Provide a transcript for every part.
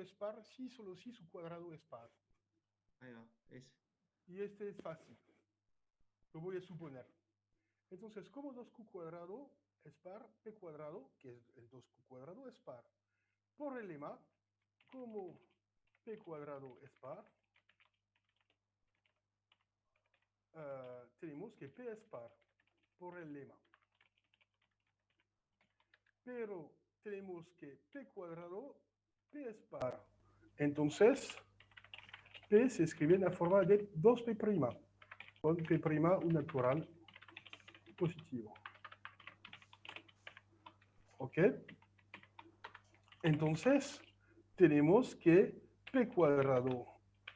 es par si solo si su cuadrado es par. Ahí va, ese. Y este es fácil. Lo voy a suponer. Entonces, como 2q cuadrado es par, p cuadrado, que es el 2q cuadrado, es par. Por el lema, como p cuadrado es par, tenemos que p es par por el lema. Pero tenemos que p cuadrado, p es par. Entonces, p se escribe en la forma de 2p', con p' un natural positivo. ¿Ok? Entonces, tenemos que p cuadrado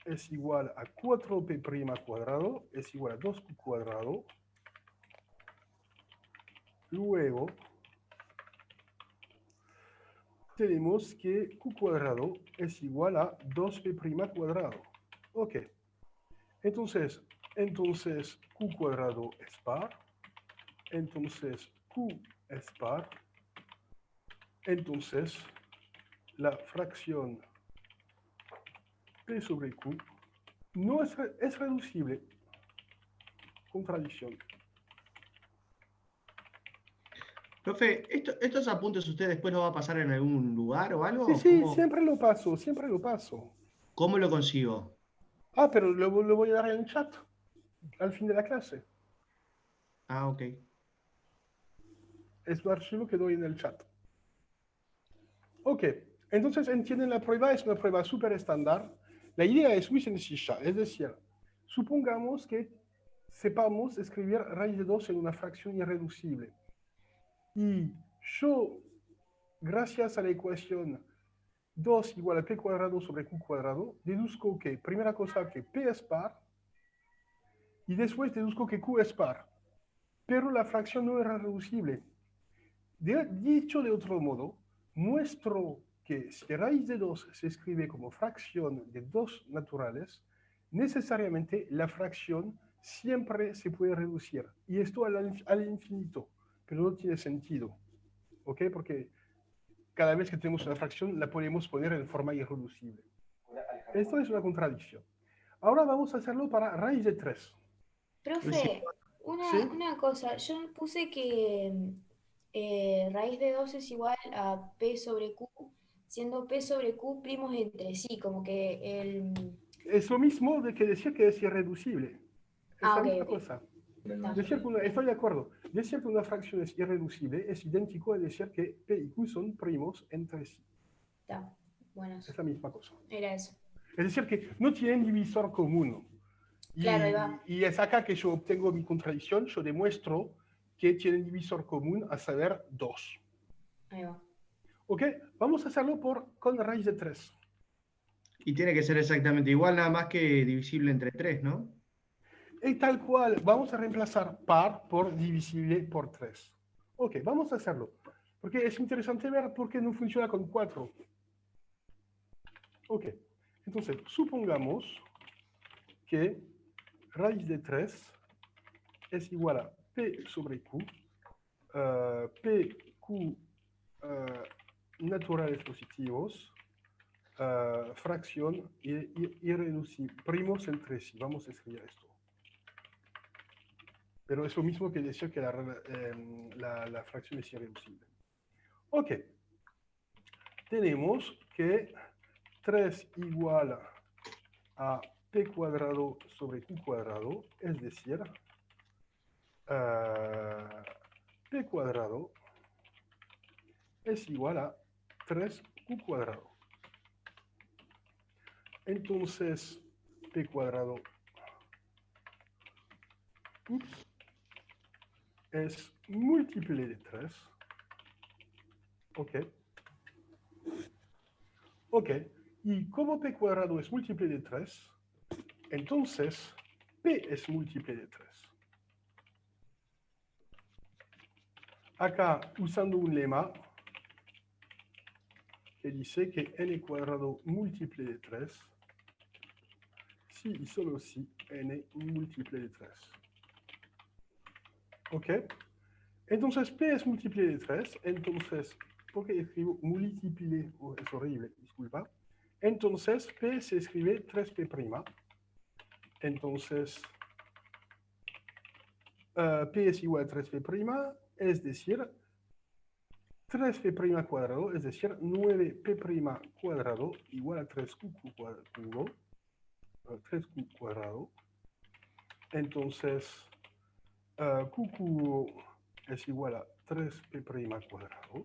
es igual a 4p' cuadrado, es igual a 2q cuadrado. Luego, tenemos que q cuadrado es igual a 2p' cuadrado. Ok. Entonces q cuadrado es par. Entonces, q es par. Entonces, la fracción p sobre q no es reducible. Contradicción. Profe, ¿estos apuntes usted después los va a pasar en algún lugar o Sí, algo? sí, siempre lo paso, siempre lo paso. ¿Cómo lo consigo? Ah, pero lo voy a dar en chat al fin de la clase. Ah, ok. Es un archivo que doy en el chat. Ok, entonces entienden la prueba, es una prueba súper estándar. La idea es muy sencilla, es decir, supongamos que sepamos escribir raíz de 2 en una fracción irreducible. Y yo, gracias a la ecuación 2 igual a p cuadrado sobre q cuadrado, deduzco que, primera cosa, que p es par, y después deduzco que q es par. Pero la fracción no era reducible. Dicho de otro modo, muestro que si raíz de 2 se escribe como fracción de 2 naturales, necesariamente la fracción siempre se puede reducir. Y esto al infinito, pero no tiene sentido. ¿Ok? Porque cada vez que tenemos una fracción la podemos poner en forma irreducible. Esto es una contradicción. Ahora vamos a hacerlo para raíz de 3. Sí. Profe, ¿Sí? una cosa, yo puse que raíz de 2 es igual a P sobre Q, siendo P sobre Q primos entre sí, como que el... Es lo mismo de que decir que es irreducible. Es Ah, la ok, misma ok, cosa. está, Decir que estoy de acuerdo. Decir que una fracción es irreducible es idéntico a decir que P y Q son primos entre sí. está, bueno, Es la misma cosa. era eso. Es decir, que no tienen divisor común. Claro, ahí va, Y es acá que yo obtengo mi contradicción. Yo demuestro que tienen divisor común, a saber 2. ahí va. ¿Ok? Vamos a hacerlo con raíz de 3. Y tiene que ser exactamente igual, nada más que divisible entre 3, ¿no? Y tal cual, vamos a reemplazar par por divisible por 3. Ok, vamos a hacerlo. Porque es interesante ver por qué no funciona con 4. Ok, entonces supongamos que raíz de 3 es igual a P sobre Q, PQ naturales positivos, fracción irreducible, primos entre sí. Vamos a escribir esto. Pero es lo mismo que decir que la fracción es irreducible. Ok, tenemos que 3 igual a p cuadrado sobre q cuadrado, es decir, p cuadrado es igual a 3q cuadrado. Entonces, p cuadrado es múltiple de 3. Ok. Ok. Y como p cuadrado es múltiple de 3, entonces p es múltiple de 3. Acá, usando un lema que dice que n cuadrado múltiple de 3, si y solo si n múltiple de 3. ¿Ok? Entonces, P es múltiple de 3, entonces, ¿por qué escribo múltiple? Oh, es horrible, disculpa. Entonces, P se escribe 3P'. Entonces, P es igual a 3P', es decir, 3P' cuadrado, es decir, 9P' cuadrado igual a 3Q cuadrado, 3Q cuadrado. Entonces, QQ es igual a 3P' cuadrado.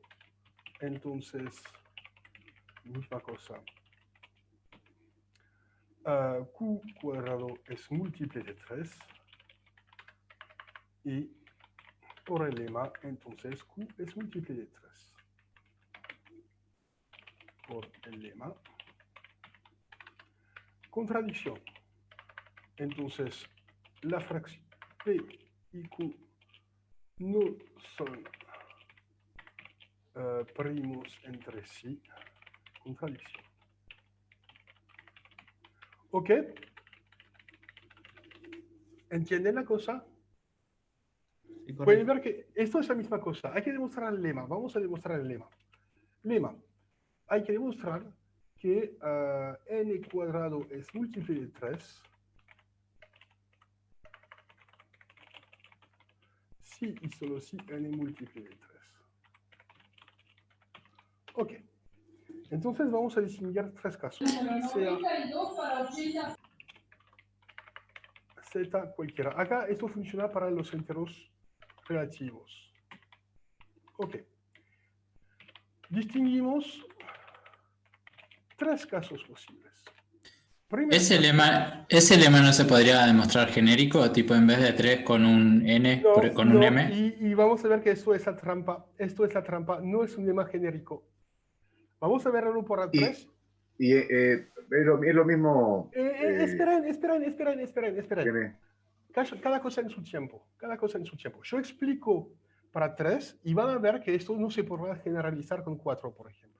Entonces, misma cosa. Q cuadrado es múltiple de 3. Y por el lema, entonces, Q es múltiple de 3. Por el lema. Contradicción. Entonces, la fracción P y Q no son primos entre sí. Contradicción. ¿Ok? ¿Entienden la cosa? Sí, Pueden correcto. ver que esto es la misma cosa. Hay que demostrar el lema. Vamos a demostrar el lema. Lema. Hay que demostrar que n cuadrado es múltiple de 3 si y solo si n es múltiple de 3. Ok. Entonces vamos a distinguir tres casos. Sea z cualquiera. Acá esto funciona para los enteros relativos. Ok. Distinguimos tres casos posibles. Primer caso, Ese lema no se podría demostrar genérico, tipo en vez de 3 con un n, con un no, m. y vamos a ver que esto es la trampa. Esto es la trampa, no es un lema genérico. Vamos a verlo por A3. Es lo mismo. Esperen. Cada cosa en su tiempo. Cada cosa en su tiempo. Yo explico para 3 y van a ver que esto no se podrá generalizar con 4, por ejemplo.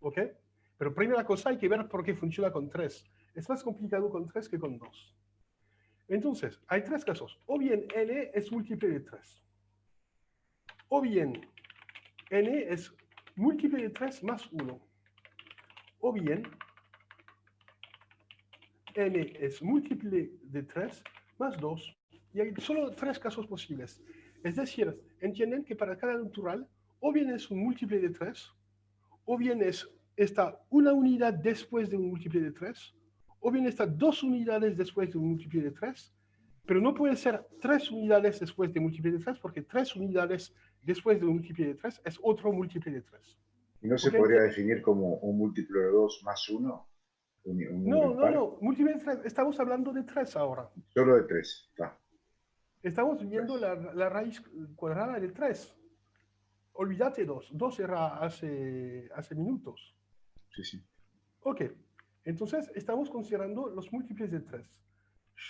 ¿Ok? Pero primera cosa hay que ver por qué funciona con 3. Es más complicado con 3 que con 2. Entonces, hay tres casos. O bien n es múltiple de 3. O bien n es múltiple de 3 más 1. O bien n es múltiple de 3 más 2. Y hay solo tres casos posibles. Es decir, entienden que para cada natural, o bien es un múltiple de 3, o bien está una unidad después de un múltiple de 3, o bien está dos unidades después de un múltiple de 3, pero no puede ser 3 unidades después de múltiple de 3, porque 3 unidades después de un múltiple de 3 es otro múltiple de 3. ¿Y no se podría definir como un múltiplo de 2 más 1? Un número impar. No. Múltiple de 3. Estamos hablando de 3 ahora. Solo de 3. Estamos viendo la raíz cuadrada de 3. Olvídate 2. 2 era hace minutos. Sí. Ok. Entonces, estamos considerando los múltiples de 3.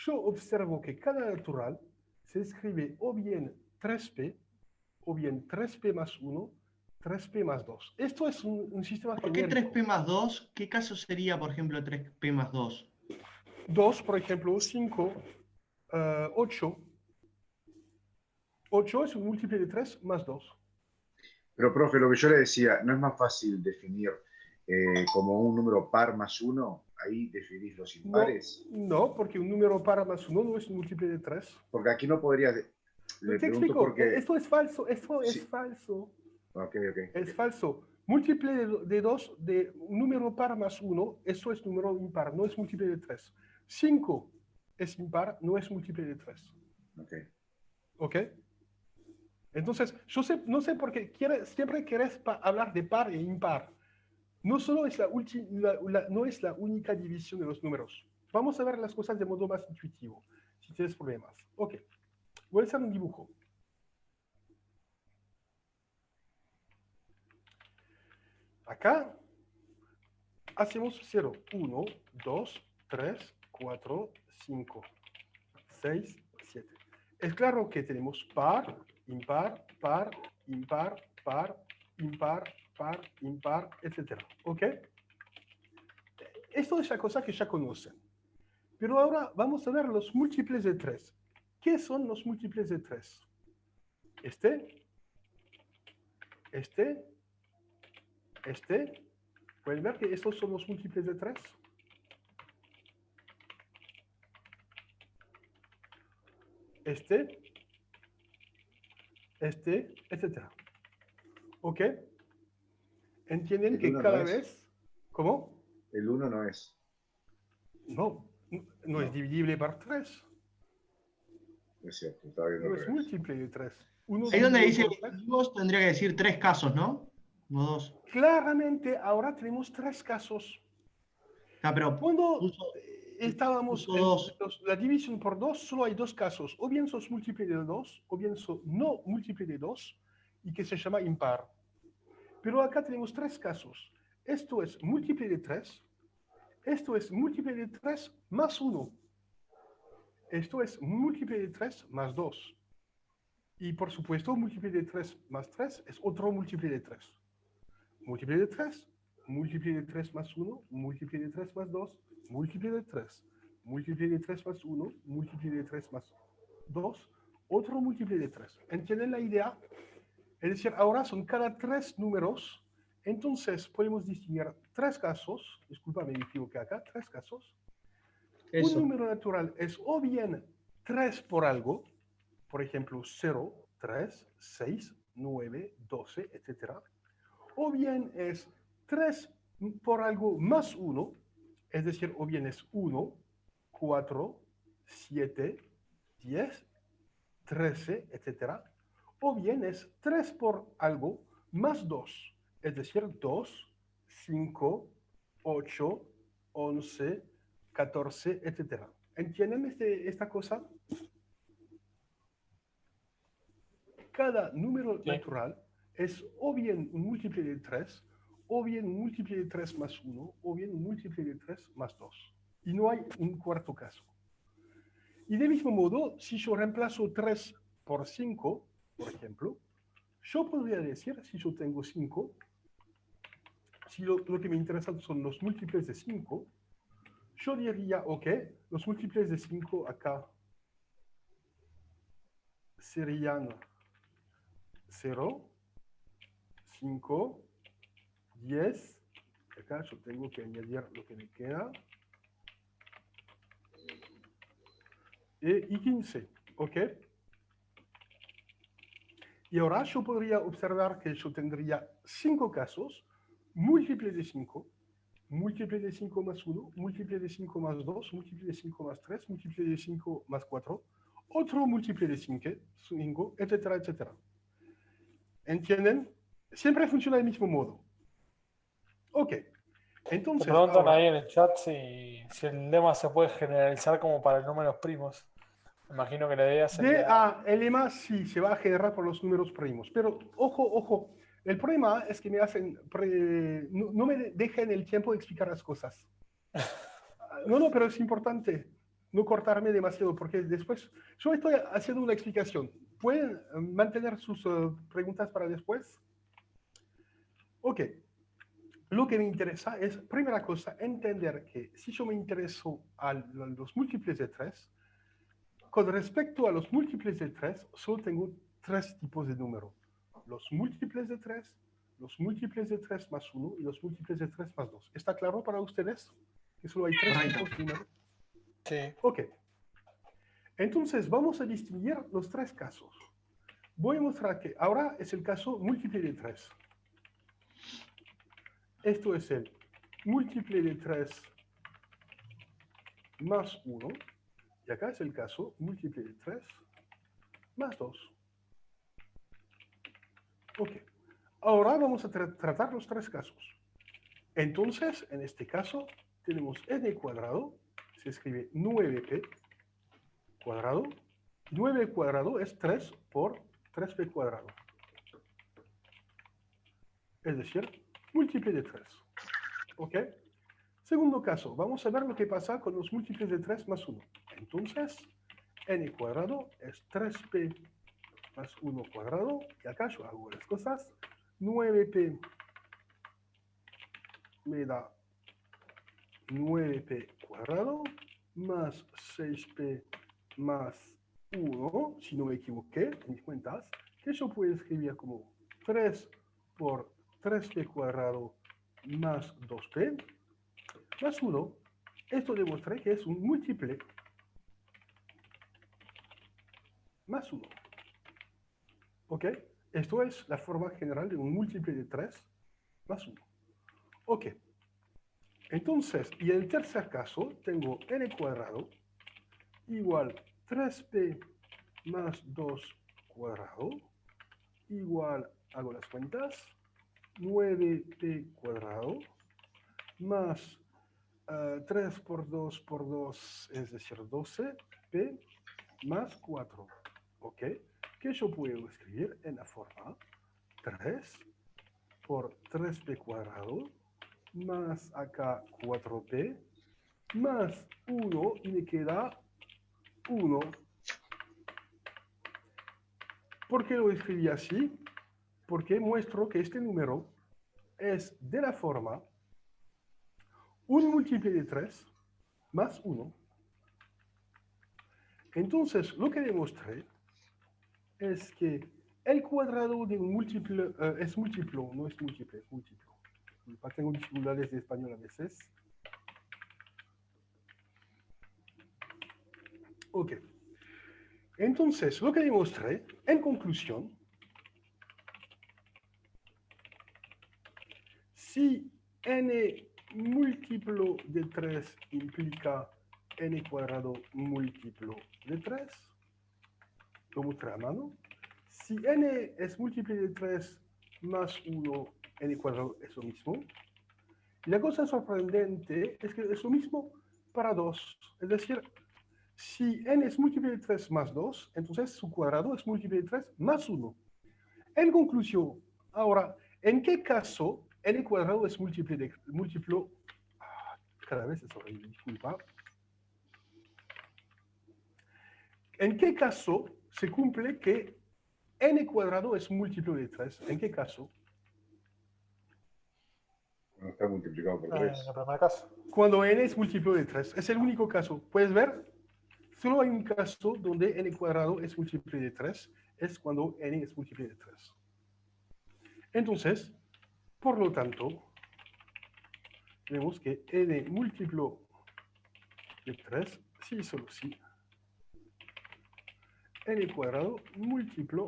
Yo observo que cada natural se escribe o bien 3p, o bien 3p más 1, 3p más 2. Esto es un sistema ¿Por qué genérico. 3P más 2? ¿Qué caso sería, por ejemplo, 3P más 2? 2, por ejemplo, 5, 8. 8 es un múltiple de 3 más 2. Pero, profe, lo que yo le decía, ¿no es más fácil definir como un número par más 1? Ahí definís los impares. No, porque un número par más 1 no es un múltiple de 3. Porque aquí no podría... Le Te pregunto explico, por qué... esto es falso, esto Sí. es falso. Ok. Es falso. Múltiple de 2 de un número par más 1, eso es número impar, no es múltiple de 3. 5 es impar, no es múltiple de 3. ¿Ok? Entonces, no sé por qué siempre querés hablar de par e impar. No solo es no es la única división de los números. Vamos a ver las cosas de modo más intuitivo, si tienes problemas. Ok, voy a hacer un dibujo. Acá hacemos 0, 1, 2, 3, 4, 5, 6, 7. Es claro que tenemos par, impar, par, impar, par, impar, par, impar, etc. ¿Ok? Esto es la cosa que ya conocen. Pero ahora vamos a ver los múltiples de 3. ¿Qué son los múltiples de 3? Este, ¿Pueden ver que estos son los múltiples de 3? Este, etc. ¿Ok? ¿Entienden El que uno cada no es. vez... ¿Cómo? El 1 no es. No, no es divisible por 3. Es cierto, estaba viendo No al es revés. múltiple de 3. Uno Ahí donde dividido dice por 3. dos tendría que decir 3 casos, ¿no? No 2. Claramente ahora tenemos 3 casos. Ah, pero Cuando puso estábamos puso en 2. la división por 2, solo hay 2 casos. O bien sos múltiple de 2, o bien sos no múltiple de 2, y que se llama impar. Pero acá tenemos 3 casos. Esto es múltiple de 3. Esto es múltiple de 3 más 1. Esto es múltiple de 3 más 2. Y por supuesto, múltiple de 3 más 3 es otro múltiple de 3. Múltiple de 3, múltiple de 3 más 1, múltiple de 3 más 2, múltiple de 3, múltiple de 3 más 1, múltiple de 3 más 2, otro múltiple de 3. ¿Entienden la idea? Es decir, ahora son cada 3 números, entonces podemos distinguir 3 casos, disculpa, me equivoqué acá, 3 casos. Un Eso. número natural es o bien 3 por algo, por ejemplo, 0, 3, 6, 9, 12, etc. O bien es 3 por algo más 1, es decir, o bien es 1, 4, 7, 10, 13, etc. O bien es 3 por algo más 2, es decir, 2, 5, 8, 11, 14, etc. ¿Entienden esta cosa? Cada número Sí. natural es o bien un múltiple de 3, o bien un múltiple de 3 más 1, o bien un múltiple de 3 más 2. Y no hay un cuarto caso. Y de mismo modo, si yo reemplazo 3 por 5, por ejemplo, yo podría decir, si yo tengo 5, si lo que me interesa son los múltiples de 5, yo diría, ok, los múltiples de 5 acá serían 0, 5, 10, acá yo tengo que añadir lo que me queda, y 15, ¿ok? Y ahora yo podría observar que yo tendría 5 casos, múltiple de 5, múltiple de 5 más 1, múltiple de 5 más 2, múltiple de 5 más 3, múltiple de 5 más 4, otro múltiple de 5, etcétera, etcétera. ¿Entienden? Siempre funciona del mismo modo. Ok. Te Entonces, preguntan ahora, ahí en el chat si el lema se puede generalizar como para números primos. Me imagino que la idea sería... el lema sí se va a generar por los números primos, pero ojo, ojo, el problema es que me hacen, no me dejan el tiempo de explicar las cosas. No, pero es importante no cortarme demasiado, porque después, yo estoy haciendo una explicación. ¿Pueden mantener sus preguntas para después? Ok. Lo que me interesa es, primera cosa, entender que si yo me intereso a los múltiples de 3, con respecto a los múltiples de 3, solo tengo 3 tipos de número. Los múltiples de 3, los múltiples de 3 más 1 y los múltiples de 3 más 2. ¿Está claro para ustedes? Que solo hay 3 Correcto. tipos de número. Sí. Ok. Entonces, vamos a distinguir los 3 casos. Voy a mostrar que ahora es el caso múltiple de 3. Esto es el múltiple de 3 más 1. Y acá es el caso múltiple de 3 más 2. Ok. Ahora vamos a tratar los 3 casos. Entonces, en este caso, tenemos n cuadrado, se escribe 9p cuadrado. 9 cuadrado es 3 por 3p cuadrado. Es decir, múltiple de 3. ¿Ok? Segundo caso, vamos a ver lo que pasa con los múltiples de 3 más 1. Entonces, n cuadrado es 3p más 1 cuadrado. Y acá yo hago las cosas. 9p me da 9p cuadrado más 6p más 1, si no me equivoqué en mis cuentas, que yo puedo escribir como 3 por 3p cuadrado más 2p más 1. Esto demuestra que es un múltiple más 1. ¿Ok? Esto es la forma general de un múltiple de 3 más 1. Ok. Entonces, y en el tercer caso, tengo n cuadrado igual 3p más 2 cuadrado igual, hago las cuentas, 9p cuadrado más 3 por 2 por 2, es decir, 12p más 4. ¿Ok? Que yo puedo escribir en la forma 3 por 3p cuadrado más acá 4p más 1 y me queda 1. ¿Por qué lo escribí así? Porque muestro que este número es de la forma un múltiple de 3 más 1. Entonces, lo que demostré es que el cuadrado de un múltiple es múltiplo, no es múltiple, es múltiplo. Tengo dificultades de español a veces. Ok. Entonces, lo que demostré, en conclusión, si n múltiplo de 3 implica n cuadrado múltiplo de 3, lo mostré a mano. Si n es múltiplo de 3 más 1, n cuadrado es lo mismo. Y la cosa sorprendente es que es lo mismo para 2. Es decir, si n es múltiplo de 3 más 2, entonces su cuadrado es múltiplo de 3 más 1. En conclusión, ahora, ¿en qué caso n cuadrado es múltiplo? Cada vez es horrible, disculpa. ¿En qué caso se cumple que n cuadrado es múltiplo de 3? ¿En qué caso? Cuando está multiplicado por En 3. el primer caso. Cuando n es múltiplo de 3. Es el único caso. ¿Puedes ver? Solo hay un caso donde n cuadrado es múltiplo de 3. Es cuando n es múltiplo de 3. Entonces, por lo tanto, vemos que n múltiplo de 3, sí, solo sí, n cuadrado múltiplo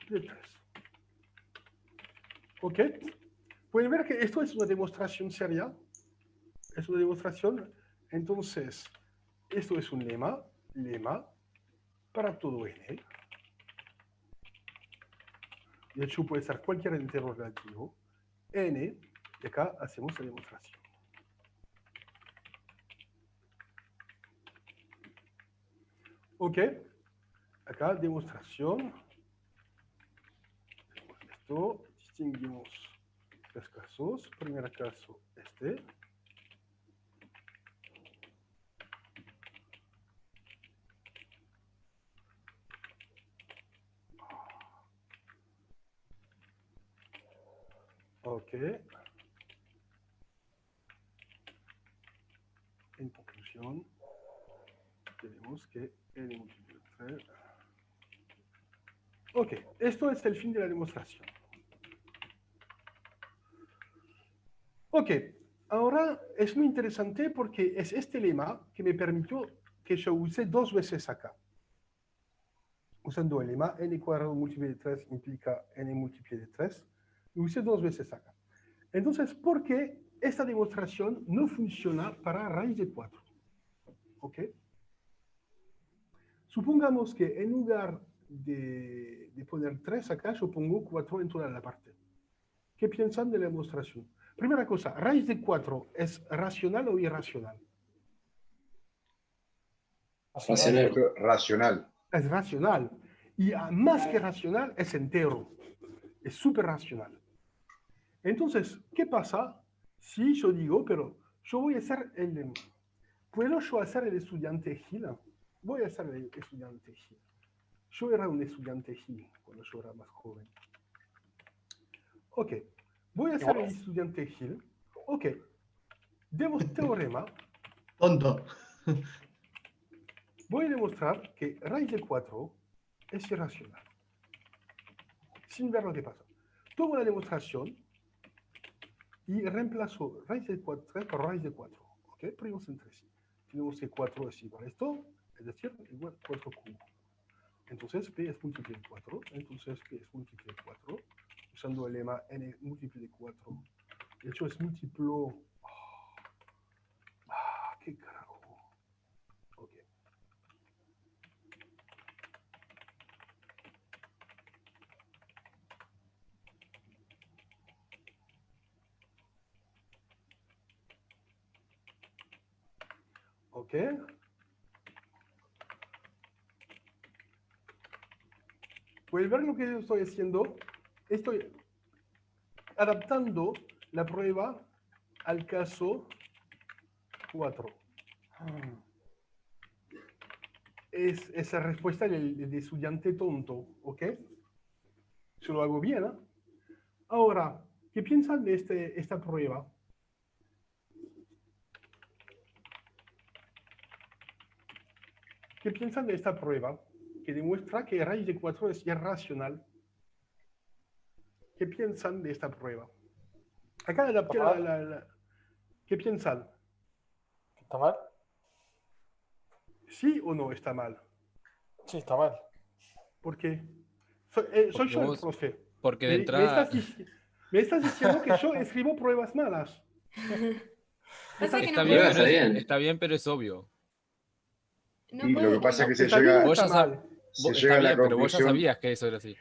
de 3. ¿Ok? Pueden ver que esto es una demostración seria. Es una demostración. Entonces, esto es un lema para todo n. De hecho, puede ser cualquier entero relativo. N, y acá hacemos la demostración. ¿Ok? Acá demostración. Esto, distinguimos tres casos. Primer caso, este. Ok. En conclusión, tenemos que n múltiplo de 3. Ok, esto es el fin de la demostración. Ok, ahora es muy interesante porque es este lema que me permitió que yo use dos veces acá. Usando el lema n cuadrado múltiplo de 3 implica n múltiplo de 3. Lo usé dos veces acá. Entonces, ¿por qué esta demostración no funciona para raíz de 4? ¿Ok? Supongamos que en lugar de poner 3 acá, yo pongo 4 en toda la parte. ¿Qué piensan de la demostración? Primera cosa, raíz de 4, ¿es racional o irracional? Racional. Es racional. Y más que racional, es entero. Es súper racional. Entonces, ¿qué pasa si yo digo, pero yo voy a ser el... ¿Puedo yo hacer el estudiante Gil? Voy a ser el estudiante Gil. Yo era un estudiante Gil cuando yo era más joven. Ok. Voy a ser el estudiante Gil. Ok. Teorema. Tonto. Voy a demostrar que raíz de 4 es irracional. Sin ver lo que pasa. Tomo la demostración y reemplazo raíz de 3 por raíz de 4. ¿Ok? Primos entre sí. Tenemos que 4 es igual a esto, es decir, igual 4 cubo. Entonces P es múltiple de 4. Entonces P es múltiple de 4. Usando el lema N múltiple de 4. De hecho es múltiplo... qué carajo. Ok. Ok. Puedes ver lo que yo estoy haciendo. Estoy adaptando la prueba al caso 4. Es esa respuesta del estudiante tonto, ¿ok? Se lo hago bien, ¿eh? Ahora, ¿qué piensan de esta prueba? ¿Qué piensan de esta prueba que demuestra que raíz de 4 es irracional? ¿Qué piensan de esta prueba? Acá adapté ¿Qué piensan? ¿Está mal? ¿Sí o no está mal? Sí, está mal. ¿Por qué? Soy Porque yo el vos- profe. Porque de Me entrada, estás diciendo que yo escribo pruebas malas. Pasa que está no bien, podés, pero bien. está bien, pero es obvio. no Y lo que podés- pasa es que se ¿Está bien o llega, Vos está ya sab- mal? se Está llega a la bien, pero vos ya conclusión. sabías que eso era así.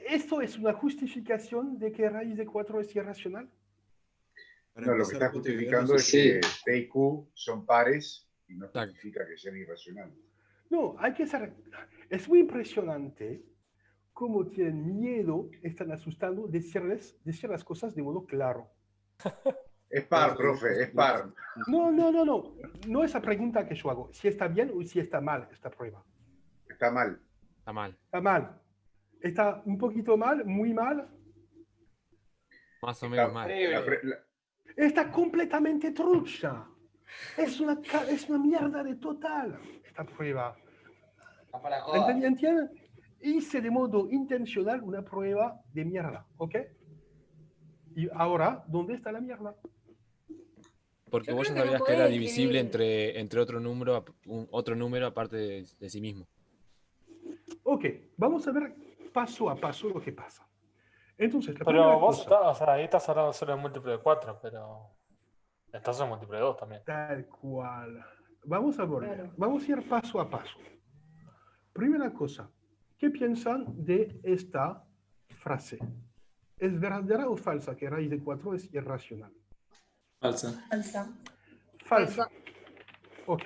¿Esto es una justificación de que raíz de 4 es irracional? Para No, lo que empezar, está punto de justificando no es sé. que P y Q son pares y no Exacto. justifica que sean irracionales. No, hay que ser... Es muy impresionante cómo tienen miedo, están asustando, decir las cosas de modo claro. Es par, profe, es par. No, no, no, no. No es la pregunta que yo hago. Si está bien o si está mal esta prueba. Está mal. Está mal. Está mal. Está un poquito mal, muy mal. Más o Está- menos mal. Está completamente trucha. Es una mierda de total esta prueba. ¿Entienden? Hice de modo intencional una prueba de mierda, ¿ok? Y ahora, ¿dónde está la mierda? Porque Yo vos creo ya que no sabías que era podés divisible escribir. entre otro número, otro número aparte de sí mismo. Ok, vamos a ver paso a paso lo que pasa. Entonces, la Pero primera vos cosa, estás, o sea, ahí estás hablando solo de múltiplo de 4, pero estás en múltiplo de 2 también. tal cual. Vamos a volver. Claro. Vamos a ir paso a paso. Primera cosa, ¿qué piensan de esta frase? ¿Es verdadera o falsa que raíz de 4 es irracional? Falsa. Falsa. Falsa. Ok.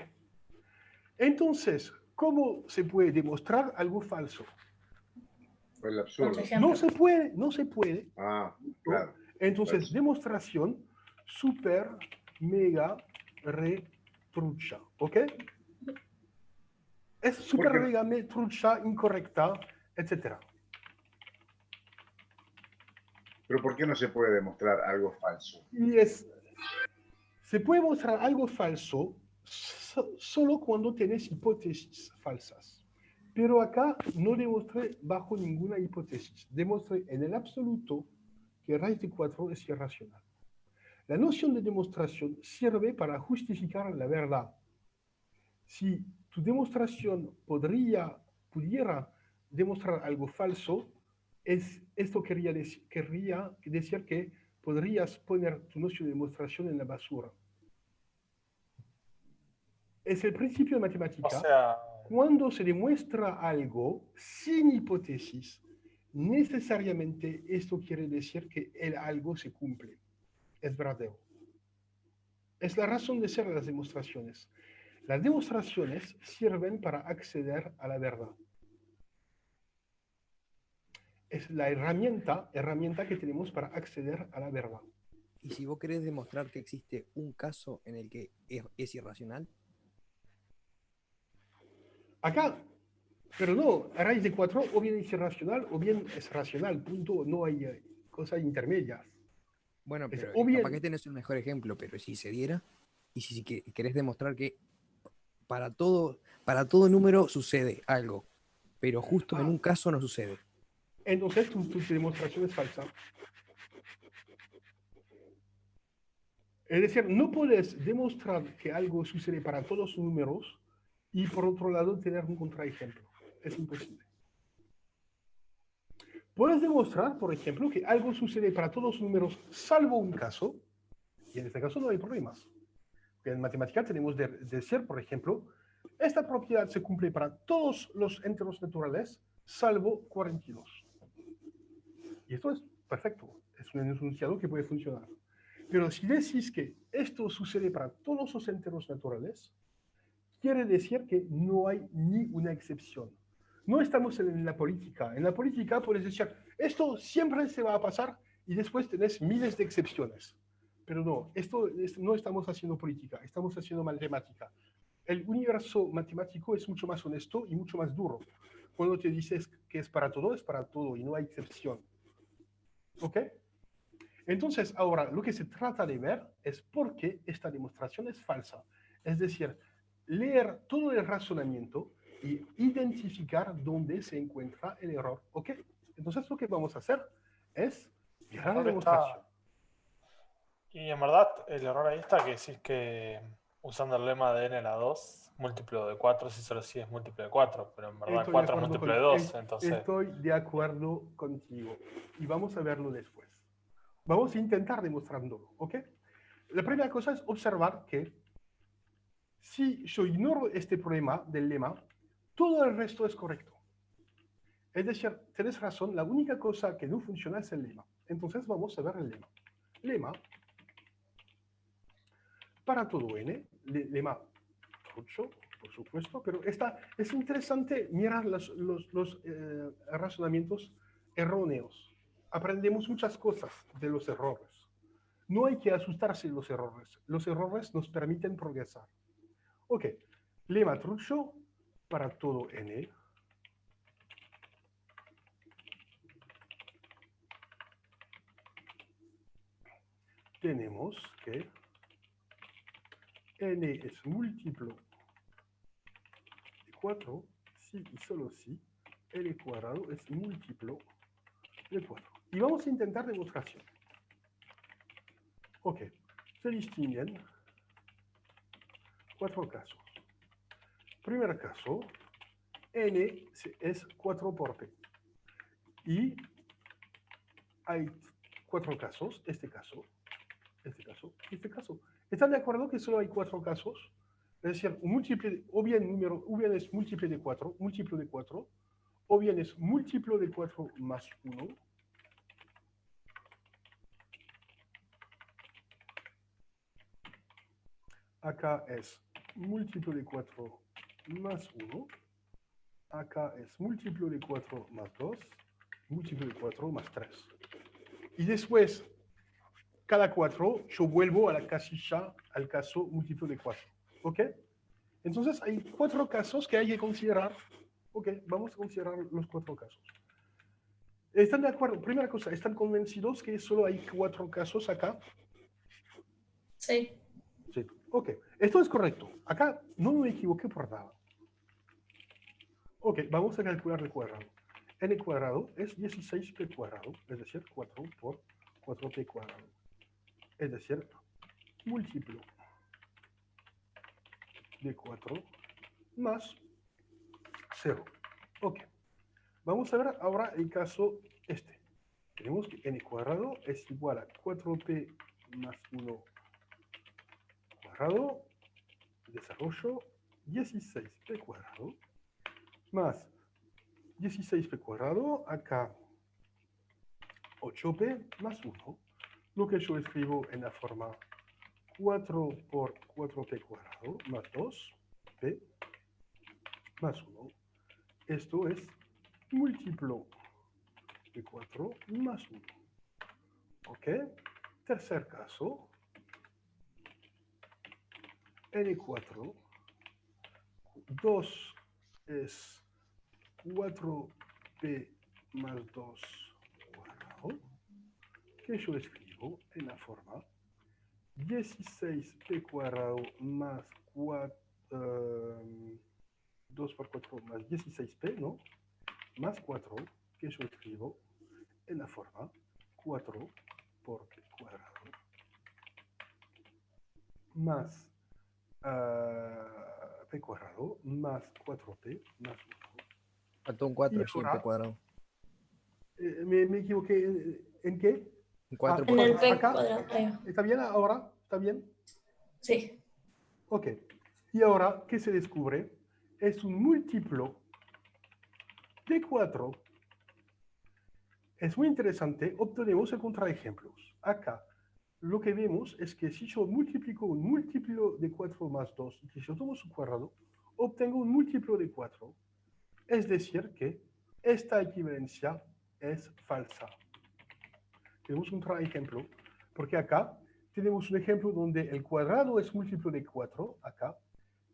Entonces, ¿cómo se puede demostrar algo falso? Fue el absurdo. No se puede, no se puede. Ah, claro. Entonces, Falso. demostración super, mega, retrucha. ¿Ok? Es super, Porque- mega, trucha, incorrecta, etc. Pero ¿por qué no se puede demostrar algo falso? Y se puede mostrar algo falso solo cuando tienes hipótesis falsas. Pero acá no demostré bajo ninguna hipótesis. Demostré en el absoluto que raíz de 4 es irracional. La noción de demostración sirve para justificar la verdad. Si tu demostración pudiera demostrar algo falso, esto querría decir que podrías poner tu noción de demostración en la basura. Es el principio de matemática. O sea, Cuando se demuestra algo sin hipótesis, necesariamente esto quiere decir que el algo se cumple. Es verdadero. Es la razón de ser de las demostraciones. Las demostraciones sirven para acceder a la verdad. Es la herramienta que tenemos para acceder a la verdad. Y si vos querés demostrar que existe un caso en el que es irracional, Acá, pero no, a raíz de 4 o bien es irracional o bien es racional, punto, no hay cosas intermedias. bueno, Es pero o bien- capaz que tenés un mejor ejemplo, pero si se diera, y si querés demostrar que para todo número sucede algo, pero justo en un caso no sucede. Entonces tu demostración es falsa. Es decir, no puedes demostrar que algo sucede para todos los números y por otro lado tener un contraejemplo. Es imposible. Puedes demostrar, por ejemplo, que algo sucede para todos los números salvo un caso, y en este caso no hay problemas. En matemática tenemos de decir, por ejemplo, esta propiedad se cumple para todos los enteros naturales salvo 42. Y esto es perfecto, es un enunciado que puede funcionar. Pero si decís que esto sucede para todos los enteros naturales, quiere decir que no hay ni una excepción. No estamos en la política. En la política puedes decir, esto siempre se va a pasar y después tenés miles de excepciones. Pero no, no estamos haciendo política, estamos haciendo matemática. El universo matemático es mucho más honesto y mucho más duro. Cuando te dices que es para todo y no hay excepción. ¿Ok? Entonces, ahora, lo que se trata de ver es por qué esta demostración es falsa. Es decir, leer todo el razonamiento y identificar dónde se encuentra el error. ¿Ok? Entonces, lo que vamos a hacer es mirar la demostración. Y en verdad, el error ahí está que decís que usando el lema de n a la 2, múltiplo de 4, si solo sí es múltiplo de 4, pero en verdad 4 es múltiplo de 2, entonces... Estoy de acuerdo contigo y vamos a verlo después. Vamos a intentar demostrándolo, ¿ok? La primera cosa es observar que si yo ignoro este problema del lema, todo el resto es correcto. Es decir, tenés razón, la única cosa que no funciona es el lema. Entonces vamos a ver el lema. Lema, para todo n, lema trucho, por supuesto, pero es interesante mirar los razonamientos erróneos. Aprendemos muchas cosas de los errores. No hay que asustarse de los errores. Los errores nos permiten progresar. Ok, lema trucho para todo n. Tenemos que n es múltiplo de 4 si y solo si n cuadrado es múltiplo de 4. Y vamos a intentar demostración. Ok, se distinguen 4 casos. Primer caso, n es 4 por p. Y hay 4 casos, este caso, este caso, este caso. ¿Están de acuerdo que solo hay 4 casos? Es decir, un múltiple, o bien es múltiple de 4, o bien es múltiplo de 4 más 1, acá es múltiplo de 4 más 1, acá es múltiplo de 4 más 2, múltiplo de 4 más 3. Y después, cada 4, yo vuelvo a la casilla, al caso múltiplo de 4. ¿Ok? Entonces, hay 4 casos que hay que considerar. Ok, vamos a considerar los 4 casos. ¿Están de acuerdo? Primera cosa, ¿están convencidos que solo hay 4 casos acá? Sí. Sí, ok. Esto es correcto. Acá no me equivoqué por nada. Ok, vamos a calcular el cuadrado. N cuadrado es 16p cuadrado, es decir, 4 por 4p cuadrado. Es decir, múltiplo de 4 más 0. Ok. Vamos a ver ahora el caso este. Tenemos que n cuadrado es igual a 4p más 1 cuadrado, desarrollo, 16p cuadrado, más 16p cuadrado, acá 8p más 1, lo que yo escribo en la forma 4 por 4p cuadrado más 2p más 1. Esto es múltiplo de 4 más 1. ¿Ok? Tercer caso. N4. 2 es 4p más 2 cuadrado, que yo escribo en la forma 16p cuadrado más 2 por 4 más 16p, ¿no? Más 4, que yo escribo en la forma 4 por p cuadrado más p cuadrado más 4p más 1. Faltó un 4 Y allí en ahora- p cuadrado. me equivoqué. ¿En qué? Un 4 En el P acá. cuadrado. Ahí va. ¿Está bien ahora? ¿Está bien? Sí. Ok. Y ahora, ¿qué se descubre? Es un múltiplo de 4. Es muy interesante. Obtenemos el contraejemplos. Acá, lo que vemos es que si yo multiplico un múltiplo de 4 más 2, y si yo tomo su cuadrado, obtengo un múltiplo de 4. Es decir, que esta equivalencia es falsa. Tenemos un contraejemplo, porque acá tenemos un ejemplo donde el cuadrado es múltiplo de 4, acá,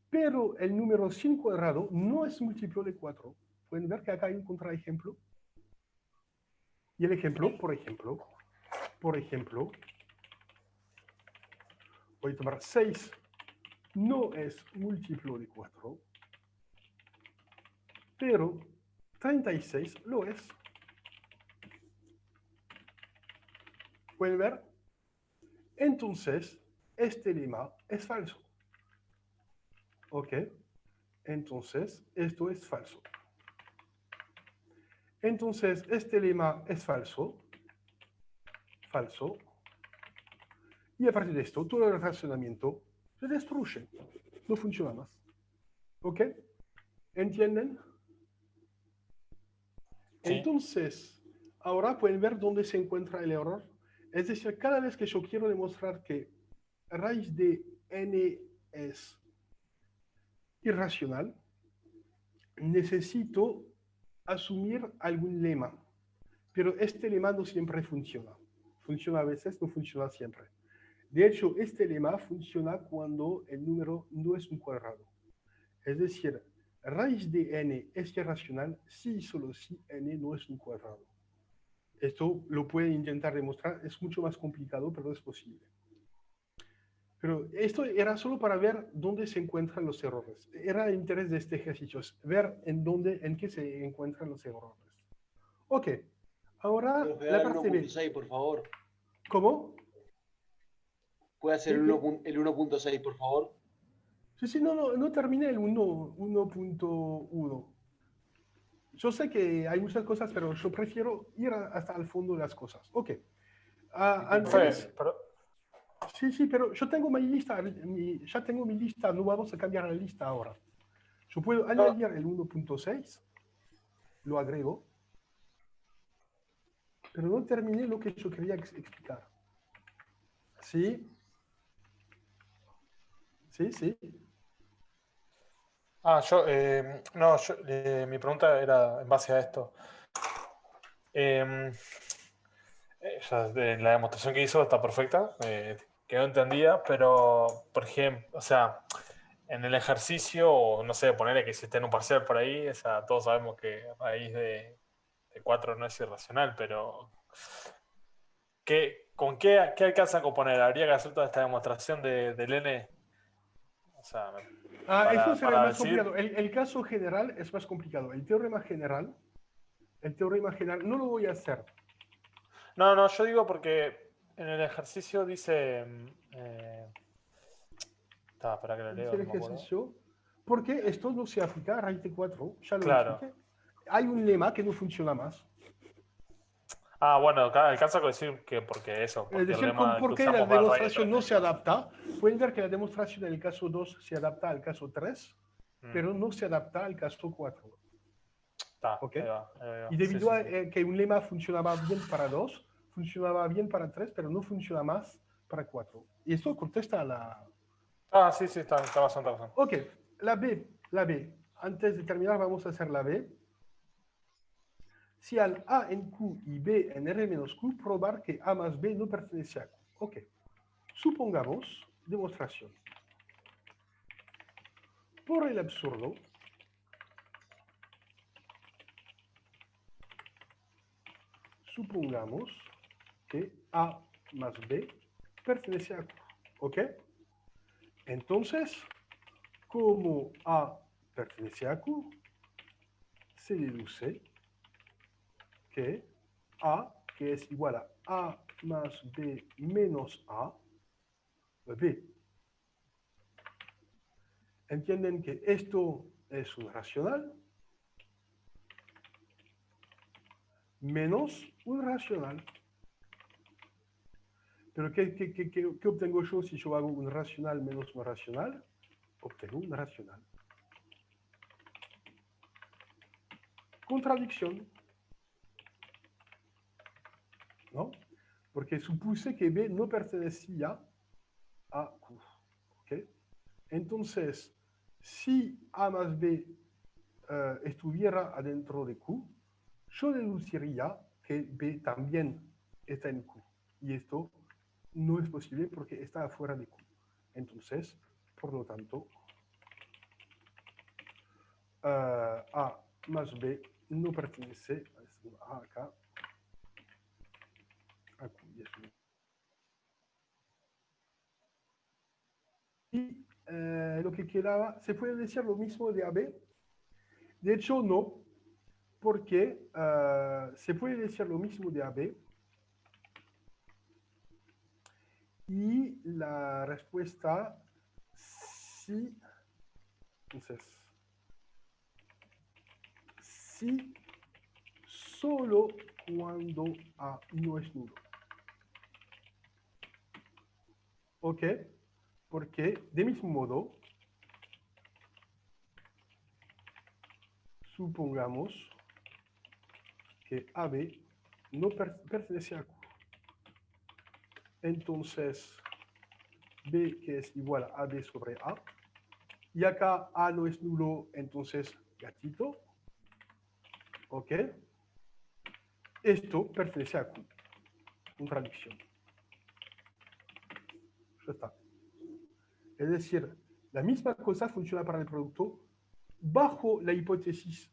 pero el número sin cuadrado no es múltiplo de 4. ¿Pueden ver que acá hay un contraejemplo? Y el ejemplo, por ejemplo, voy a tomar 6, no es múltiplo de 4, pero 36 lo es. ¿Pueden ver? Entonces, este lema es falso. ¿Ok? Entonces, esto es falso. Entonces, este lema es falso. Falso. Y a partir de esto, todo el razonamiento se destruye. No funciona más. ¿Ok? ¿Entienden? Sí. Entonces, ahora pueden ver dónde se encuentra el error. Es decir, cada vez que yo quiero demostrar que raíz de n es irracional, necesito asumir algún lema. Pero este lema no siempre funciona. Funciona a veces, no funciona siempre. De hecho, este lema funciona cuando el número no es un cuadrado. Es decir, raíz de n es irracional si y solo si n no es un cuadrado. Esto lo pueden intentar demostrar, es mucho más complicado, pero es posible. Pero esto era solo para ver dónde se encuentran los errores. Era el interés de este ejercicio, es ver en qué se encuentran los errores. Ok, ahora Profe, la haga el parte B. 1.6, por favor. ¿Cómo? ¿Puede hacer el 1.6, por favor? Sí, no terminé el 1.1. Yo sé que hay muchas cosas, pero yo prefiero ir hasta el fondo de las cosas. Ok. Antes, sí, pero yo tengo mi lista, ya tengo mi lista, no vamos a cambiar la lista ahora. Yo puedo añadir el 1.6, lo agrego, pero no terminé lo que yo quería explicar. ¿Sí? Sí. Mi pregunta era en base a esto. La demostración que hizo está perfecta, quedó entendida, pero, por ejemplo, o sea, en el ejercicio, o no sé, ponerle que si está en un parcial por ahí, o sea, todos sabemos que raíz de 4 no es irracional, pero ¿con qué alcanza a componer? ¿Habría que hacer toda esta demostración del N? O sea, eso será más decir... complicado. El caso general es más complicado. El teorema general no lo voy a hacer. No, yo digo porque en el ejercicio dice... espera que lo leo. El ejercicio, porque esto no se aplica a raíz de 4, ya lo expliqué. Hay un lema que no funciona más. Bueno, alcanza con decir que porque eso. Porque es decir, el lema ¿por qué la demostración no se adapta? Pueden ver que la demostración en el caso 2 se adapta al caso 3, pero no se adapta al caso 4. ¿Okay? Ahí va. Y debido a que un lema funcionaba bien para 2, funcionaba bien para 3, pero no funciona más para 4. Y esto contesta a la... Sí, está bastante razón. Ok, la B. Antes de terminar vamos a hacer la B. Si al A en Q y B en R menos Q, probar que A más B no pertenece a Q. Ok. Supongamos, demostración. Por el absurdo, supongamos que A más B pertenece a Q. ¿Ok? Entonces, como A pertenece a Q, se deduce que A, que es igual a más B menos A, B, entienden que esto es un racional menos un racional. Pero ¿qué obtengo yo si yo hago un racional menos un racional? Obtengo un racional. Contradicción. ¿No? Porque supuse que B no pertenecía a Q. ¿Ok? Entonces, si A más B estuviera adentro de Q, yo deduciría que B también está en Q. Y esto no es posible porque está afuera de Q. Entonces, por lo tanto, A más B no pertenece a acá, a Q. Y lo que quedaba, ¿se puede decir lo mismo de AB? De hecho, no, porque se puede decir lo mismo de AB y la respuesta sí. Entonces, sí, solo cuando A no es nulo. ¿Ok? Porque, de mismo modo, supongamos que AB no pertenece a Q. Entonces, B que es igual a AB sobre A. Y acá A no es nulo, entonces gatito. ¿Ok? Esto pertenece a Q. Contradicción. Ya está. Es decir, la misma cosa funciona para el producto bajo la hipótesis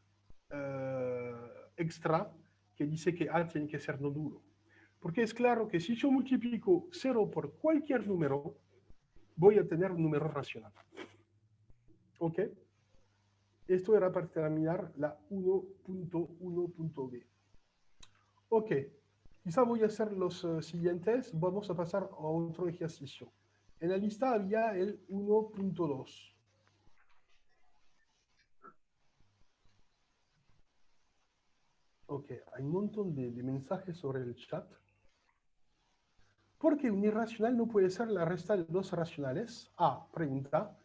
extra que dice que A tiene que ser no nulo. Porque es claro que si yo multiplico 0 por cualquier número, voy a tener un número racional. ¿Ok? Esto era para terminar la 1.1.b. Ok. Quizá voy a hacer los siguientes. Vamos a pasar a otro ejercicio. En la lista había el 1.2. Ok, hay un montón de mensajes sobre el chat. ¿Por qué un irracional no puede ser la resta de dos racionales? Pregunta.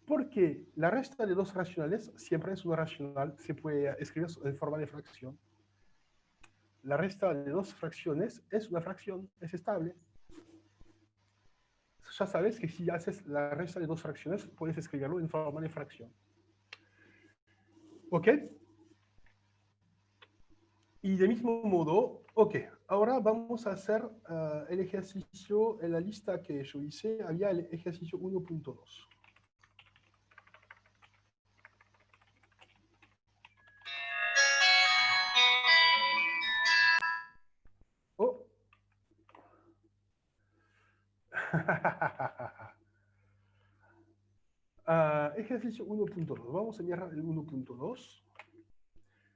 Porque la resta de dos racionales siempre es una racional, se puede escribir en forma de fracción. La resta de dos fracciones es una fracción, es estable. Ya sabes que si haces la resta de dos fracciones, puedes escribirlo en forma de fracción. ¿Ok? Y de mismo modo, ok, ahora vamos a hacer el ejercicio, en la lista que yo hice, había el ejercicio 1.2. Oh. Ejercicio 1.2. Vamos a mirar el 1.2.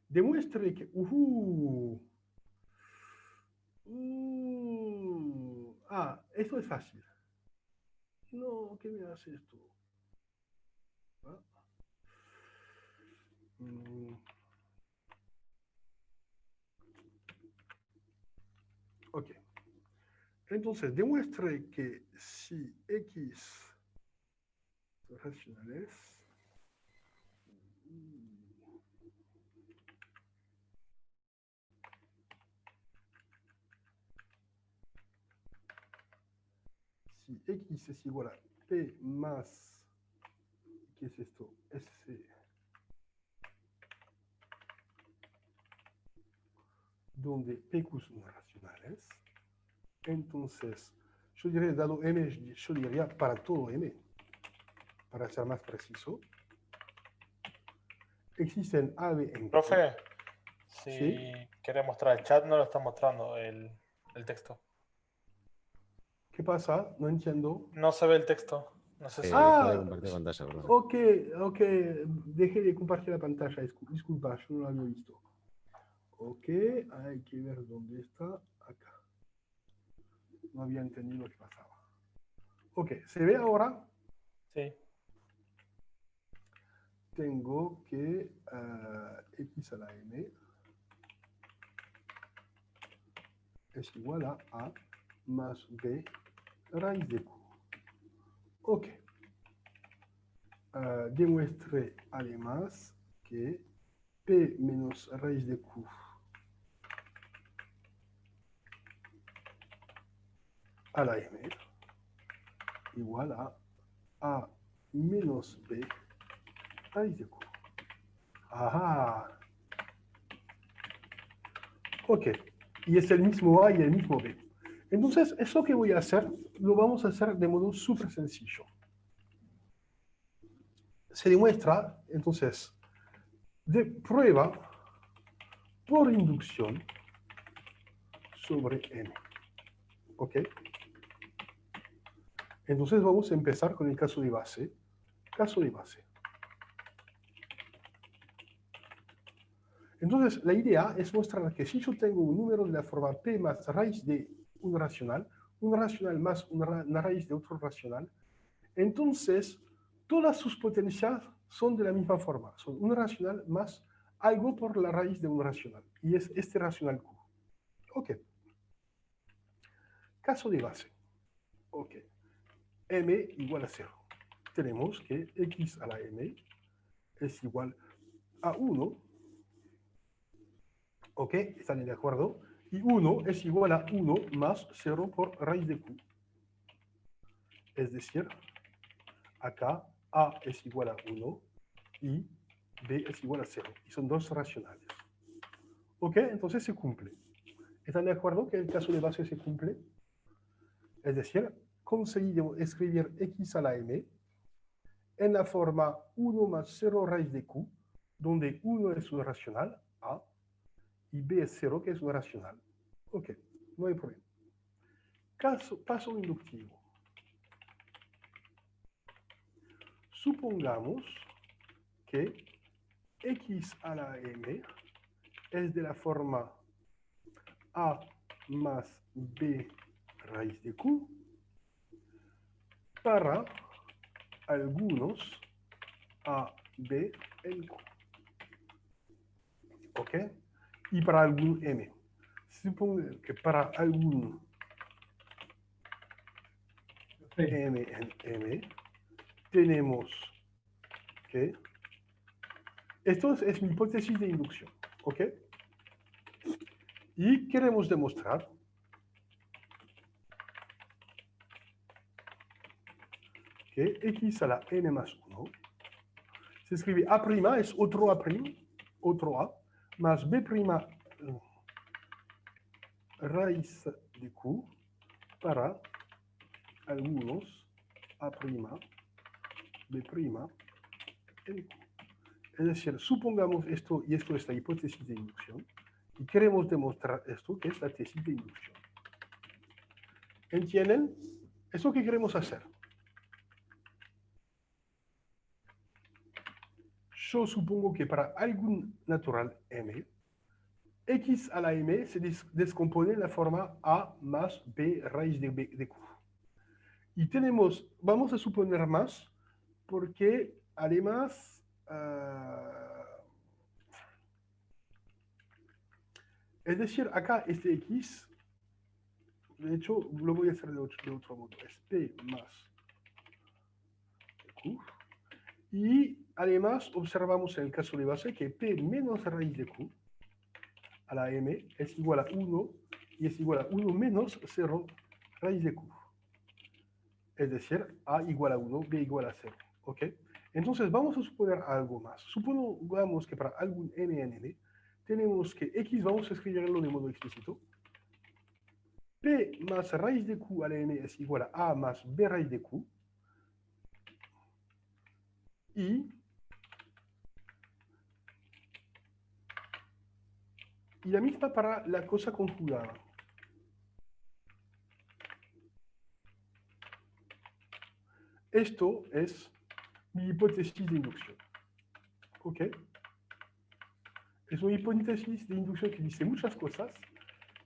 Demuestre que... esto es fácil. No, ¿qué me hace esto? Ok. Entonces, demuestre que si X racionales si X es igual a P más, ¿qué es esto? S, donde PQ son racionales, entonces yo diría, dado M, yo diría para todo M, para ser más preciso, existen A, B en Q. Profe, si ¿Sí? quiere mostrar el chat, no lo está mostrando el texto. ¿Qué pasa? No entiendo. No se ve el texto. No sé si... Deja de compartir pantalla, perdón. Ok, dejé de compartir la pantalla, disculpa, yo no lo había visto. Ok, hay que ver dónde está, acá. No había entendido lo que pasaba. Ok, ¿se ve ahora? Sí. tengo que x a la m es igual a más b raíz de q. Ok. Demuestre además que p menos raíz de q a la m igual a menos b raíz de q. Ajá. Ok. Y es el mismo a y el mismo b. Entonces, eso que voy a hacer, lo vamos a hacer de modo súper sencillo. Se demuestra, entonces, de prueba por inducción sobre n. ¿Ok? Entonces vamos a empezar con el caso de base. Caso de base. Entonces, la idea es mostrar que si yo tengo un número de la forma p más raíz de un racional más una raíz de otro racional, entonces todas sus potencias son de la misma forma. Son un racional más algo por la raíz de un racional. Y es este racional q. Ok. Caso de base. Ok. M igual a 0. Tenemos que x a la m es igual a 1. Ok, ¿están de acuerdo? Y 1 es igual a 1 más 0 por raíz de q. Es decir, acá a es igual a 1 y b es igual a 0. Y son dos racionales. Ok, entonces se cumple. ¿Están de acuerdo que el caso de base se cumple? Es decir, conseguimos escribir x a la m en la forma 1 más 0 raíz de q, donde 1 es un racional, a, y b es 0, que es un racional. Ok, no hay problema. Paso inductivo. Supongamos que x a la m es de la forma a más b raíz de q para algunos a, b en q. ¿Ok? Y para algún m. Supongo que para algún m en m tenemos que... Esto es mi hipótesis de inducción. ¿Ok? Y queremos demostrar que x a la n más 1 se escribe a' es otro a', más b' raíz de q para algunos a', b' en q. Es decir, supongamos esto, y esto es la hipótesis de inducción, y queremos demostrar esto, que es la tesis de inducción. ¿Entienden? ¿Eso que queremos hacer? Yo supongo que para algún natural m, x a la m se descompone en la forma a más b raíz de q. Y tenemos, vamos a suponer más, porque además, es decir, acá este x, de hecho, lo voy a hacer de otro modo, es p más q. Y además observamos en el caso de base que p menos raíz de q a la m es igual a 1 y es igual a 1 menos 0 raíz de q. Es decir, a igual a 1, b igual a 0. ¿Ok? Entonces vamos a suponer algo más. Supongamos que para algún n en n tenemos que x, vamos a escribirlo de modo explícito. P más raíz de q a la n es igual a más b raíz de q. Y la misma para la cosa conjugada. Esto es mi hipótesis de inducción. ¿Ok? Es una hipótesis de inducción que dice muchas cosas.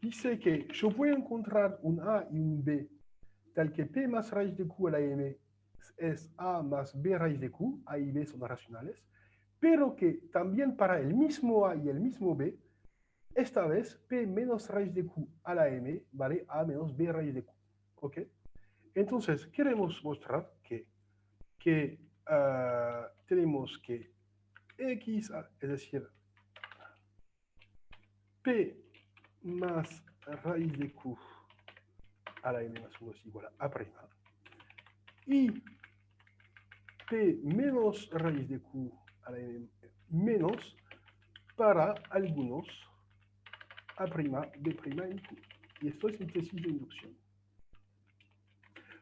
Dice que yo puedo encontrar un a y un b, tal que p más raíz de q a la m es a más b raíz de q, a y b son racionales, pero que también para el mismo A y el mismo B, esta vez P menos raíz de Q a la M vale A menos B raíz de Q. ¿Ok? Entonces, queremos mostrar que tenemos que X, es decir, P más raíz de Q a la M más 1 es igual a A'. Y P menos raíz de Q a la M menos para algunos A', B' en Q. Y esto es mi tesis de inducción.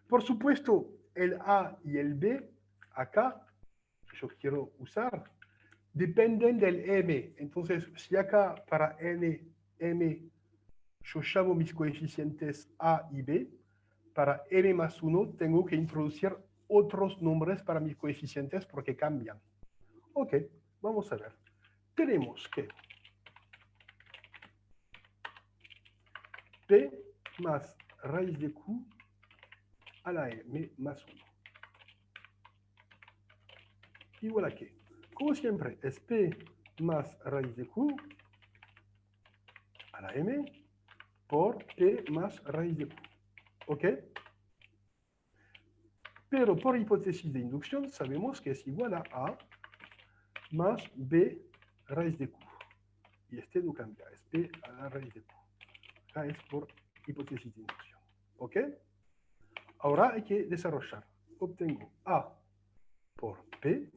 Por supuesto, el A y el B, acá, que yo quiero usar, dependen del M. Entonces, si acá para N, M, yo llamo mis coeficientes A y B, para M más 1 tengo que introducir otros nombres para mis coeficientes porque cambian. Ok, vamos a ver. Tenemos que P más raíz de Q a la M más 1. Igual a que, como siempre, es P más raíz de Q a la M por P más raíz de Q. ¿Ok? Pero por hipótesis de inducción sabemos que es igual a más B raíz de Q. Y este no cambia, es P a la raíz de Q. Acá es por hipótesis de inducción. ¿Ok? Ahora hay que desarrollar. Obtengo A por P.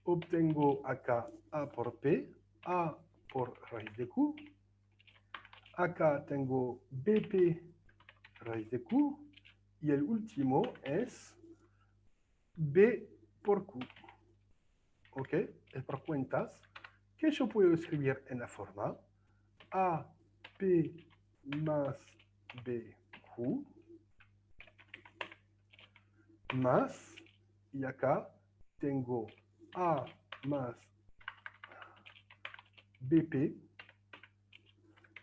Obtengo acá A por P, A por raíz de Q. Acá tengo BP raíz de Q. Y el último es B por Q. ¿Ok? Es por cuentas que yo puedo escribir en la forma AP más BQ más, y acá tengo A más BP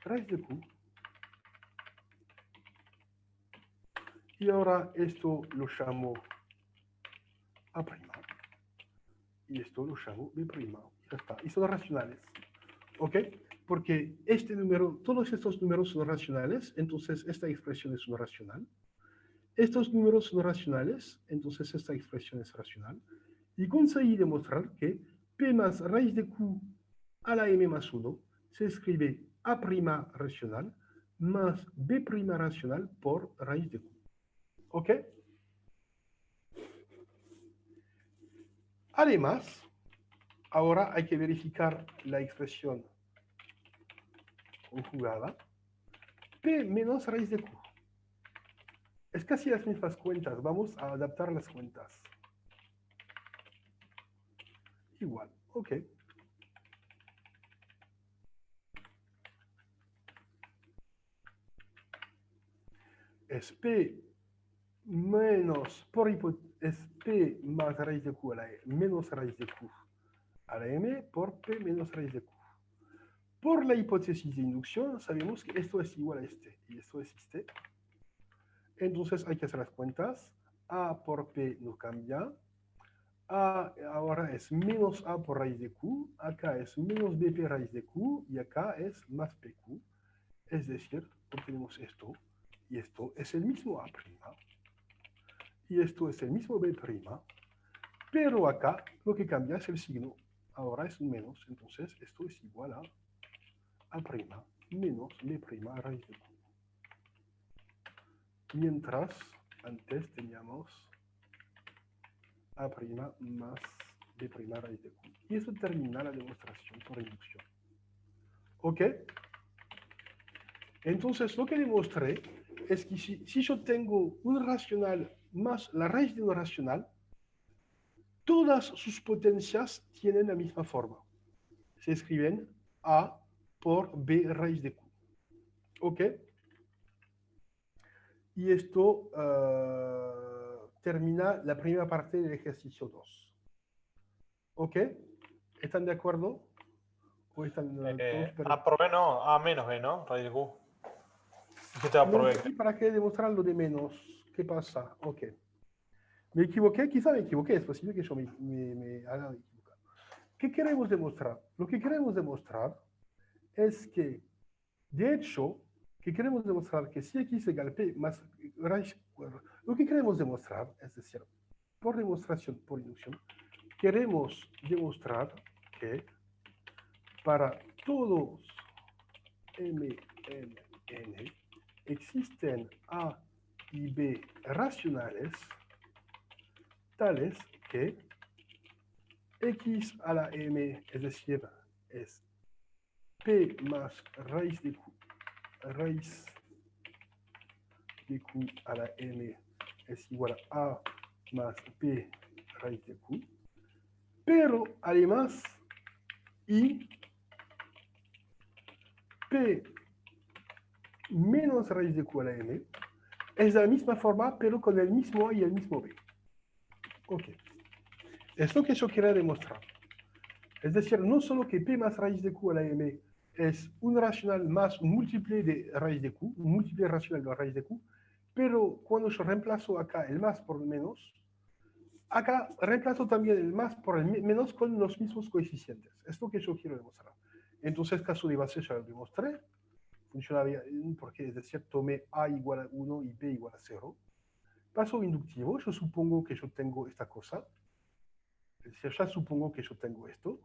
raíz de Q. Y ahora esto lo llamo A'. Y esto lo llamo B'. Y ya está. Y son racionales. ¿Ok? Porque este número, todos estos números son racionales, entonces esta expresión es una racional. Estos números son racionales, entonces esta expresión es racional. Y conseguí demostrar que P más raíz de Q a la M más 1 se escribe A' racional más B' racional por raíz de Q. ¿Ok? Además, ahora hay que verificar la expresión conjugada. P menos raíz de Q. Es casi las mismas cuentas. Vamos a adaptar las cuentas. Igual. Ok. Es P menos, es P más raíz de Q a la E menos raíz de Q a la M por P menos raíz de Q. Por la hipótesis de inducción sabemos que esto es igual a este y esto es este. Entonces hay que hacer las cuentas. A por P no cambia. A ahora es menos A por raíz de Q. Acá es menos BP raíz de Q y acá es más PQ. Es decir, obtenemos esto y esto es el mismo A'. Y esto es el mismo B', pero acá lo que cambia es el signo. Ahora es un menos, entonces esto es igual a A' menos B' raíz de Q. Mientras antes teníamos A' más B' raíz de Q. Y eso termina la demostración por inducción. ¿Ok? Entonces lo que demostré es que si yo tengo un racional más la raíz de un racional, todas sus potencias tienen la misma forma. Se escriben A por B raíz de Q. ¿Ok? Y esto termina la primera parte del ejercicio 2. ¿Ok? ¿Están de acuerdo? ¿O están todos A por B no, A menos B, ¿no? Raíz de Q. Dijiste A por no, B. ¿para qué demostrar lo de menos? ¿Qué pasa? Ok. Me equivoqué, quizá me equivoqué, es posible que yo me haya equivocado. ¿qué queremos demostrar? Lo que queremos demostrar es que, de hecho, que queremos demostrar que si x igual p más raíz, lo que queremos demostrar, es decir, por demostración, por inducción, queremos demostrar que para todos m, n, n, existen a y b racionales tales que x a la m, es decir, es p más raíz de q a la m es igual a más p raíz de q, pero además y p menos raíz de q a la m es de la misma forma, pero con el mismo a y el mismo b. Ok. Es lo que yo quiero demostrar. Es decir, no solo que p más raíz de q a la m es un racional más un múltiple de raíz de q, un múltiple racional de raíz de q, pero cuando yo reemplazo acá el más por el menos, acá reemplazo también el más por el menos con los mismos coeficientes. Es lo que yo quiero demostrar. Entonces, caso de base ya lo demostré. Funciona bien porque, es decir, tomé a igual a 1 y b igual a 0. Paso inductivo, yo supongo que yo tengo esta cosa. Es decir, ya supongo que yo tengo esto.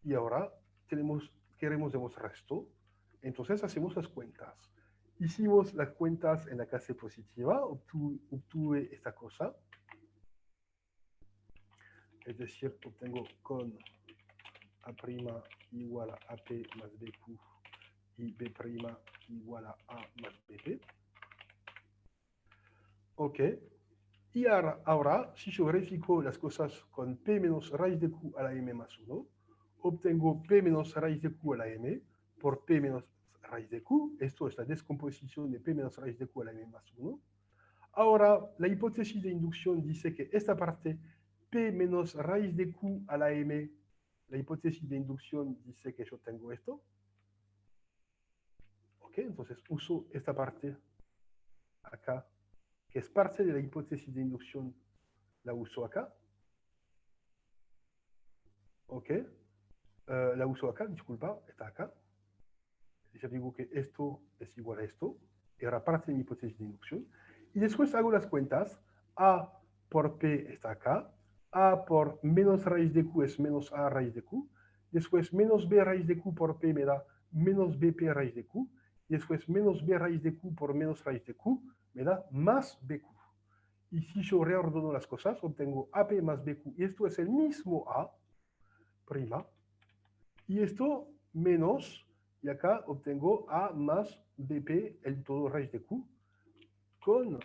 Y ahora queremos demostrar esto. Entonces hacemos las cuentas. Hicimos las cuentas en la clase positiva. Obtuve esta cosa. Es decir, obtengo con a' igual a ap más bq y b' igual a más bp. Ok. Y ahora, si yo verifico las cosas con p menos raíz de q a la m más 1, obtengo p menos raíz de q a la m por p menos raíz de q. Esto es la descomposición de p menos raíz de q a la m más 1. Ahora, la hipótesis de inducción dice que esta parte p menos raíz de q a la m, la hipótesis de inducción dice que yo tengo esto. Ok, entonces uso esta parte acá, que es parte de la hipótesis de inducción, la uso acá. Ok, la uso acá, disculpa, está acá. Yo digo que esto es igual a esto, era parte de mi hipótesis de inducción. Y después hago las cuentas, a por p está acá, a por menos raíz de q es menos a raíz de q, después menos b raíz de q por p me da menos bp raíz de q, y después menos b raíz de q por menos raíz de q me da más bq. Y si yo reordeno las cosas, obtengo ap más bq, y esto es el mismo a', y esto menos, y acá obtengo a más bp, el todo raíz de q, con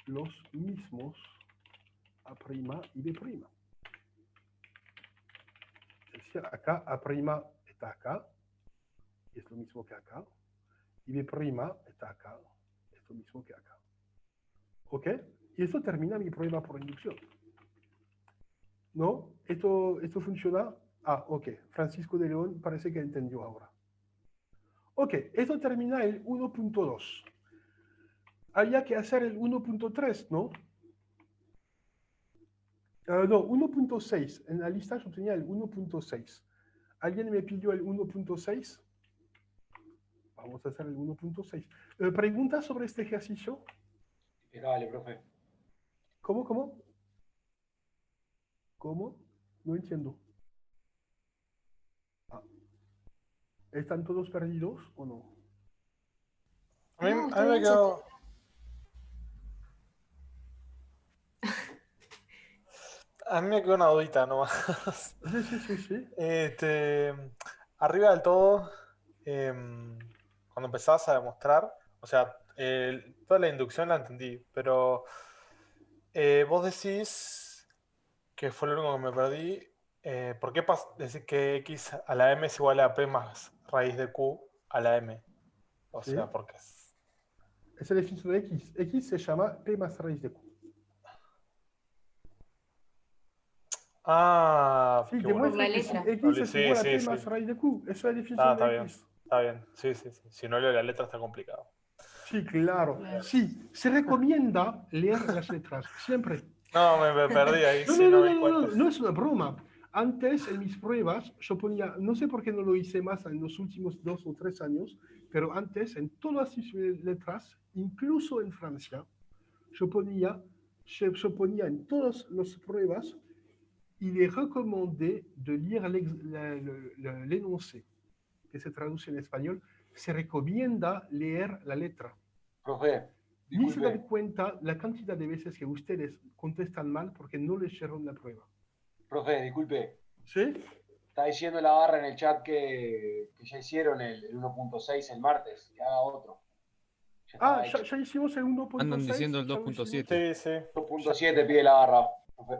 los mismos a' y b'. Es decir, acá a' está acá, es lo mismo que acá, y b' está acá, es lo mismo que acá. ¿Ok? Y esto termina mi prueba por inducción. ¿No? ¿Esto funciona? Ah, ok. Francisco de León parece que entendió ahora. Ok, esto termina el 1.2. Había que hacer el 1.3, ¿no? No, 1.6. En la lista yo tenía el 1.6. ¿Alguien me pidió el 1.6? Vamos a hacer el 1.6. ¿Preguntas sobre este ejercicio? Dale, profe. ¿Cómo? ¿Cómo? No entiendo. Ah. ¿Están todos perdidos o no? A mí, No, a está mí me bien, quedó... A mí me quedó una dudita nomás. Sí. Arriba del todo, cuando empezabas a demostrar, o sea, toda la inducción la entendí, pero vos decís que fue lo único que me perdí. ¿Por qué decís que x a la m es igual a p más raíz de q a la m? O Sí. sea, porque Es la definición de x. X se llama p más raíz de q. Ah, Sí, qué bueno. Por la demuestra que si letra. x es igual a p más raíz de q. Esa es la definición Está de bien, x. está bien. Sí. Si no leo la letra está complicado. Sí, claro. Sí, se recomienda leer las letras, siempre. No, me perdí ahí, No, sí, no, no, no me no, di no, cuenta. no, no es una broma. Antes, en mis pruebas, yo ponía, no sé por qué no lo hice más en los últimos 2 o 3 años, pero antes, en todas mis letras, incluso en Francia, yo ponía en todas las pruebas y le recomendé de leer el enunciado, que se traduce en español, se recomienda leer la letra. Profe, Ni se dan disculpe. cuenta la cantidad de veces que ustedes contestan mal porque no leyeron la prueba. Profe, disculpe. ¿Sí? Está diciendo la barra en el chat que ya hicieron el 1.6 el martes. Que haga otro. Ya Ah, estaba hecho. ya hicimos el 1.6. Andan diciendo el ya lo hicimos. 2.7. Sí, sí. 1.7 pide la barra. Profe.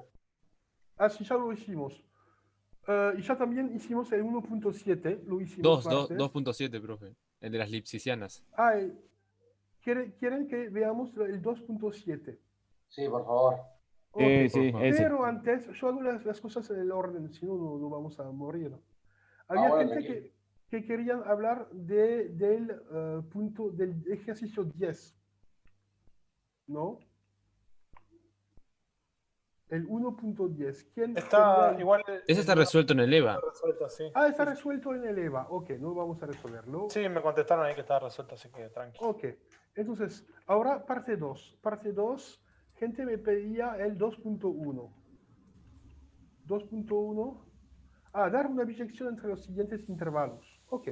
Ah, sí, ya lo hicimos. Y ya también hicimos el 1.7, lo hicimos martes. 2.7, profe. El de las lipsicianas. Ah, ¿quieren que veamos el 2.7? Sí, por favor. Ok, Sí, ese. pero antes, yo hago las cosas en el orden, si no, no vamos a morir. Había bueno, gente que querían hablar del punto, del ejercicio 10, ¿no? El 1.10. ¿Quién Está quería igual. Ese está resuelto en el EVA. Está resuelto, sí. Ah, está resuelto en el EVA. Ok, no vamos a resolverlo. Sí, me contestaron ahí que estaba resuelto, así que tranqui. Ok, entonces, ahora parte 2. Parte 2, gente me pedía el 2.1. 2.1. Ah, dar una biyección entre los siguientes intervalos. Ok.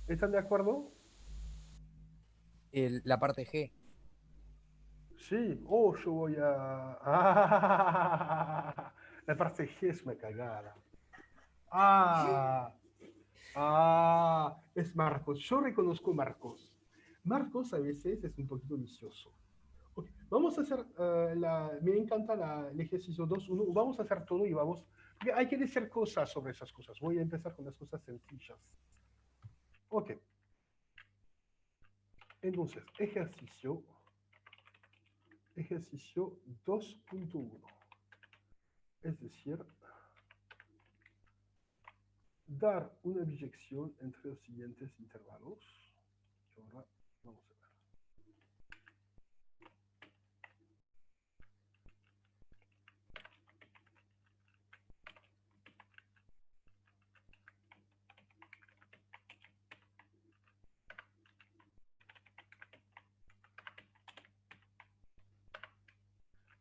¿Están de acuerdo? La parte G. Sí. Oh, yo voy a... Ah, la parte G es una cagada. Es Marcos. Yo reconozco Marcos. Marcos a veces es un poquito vicioso. Okay. Vamos a hacer, me encanta el ejercicio 2.1. Vamos a hacer todo y vamos... Porque hay que decir cosas sobre esas cosas. Voy a empezar con las cosas sencillas. Ok. Entonces, ejercicio 2.1. Es decir, dar una biyección entre los siguientes intervalos. Y ahora vamos a ver.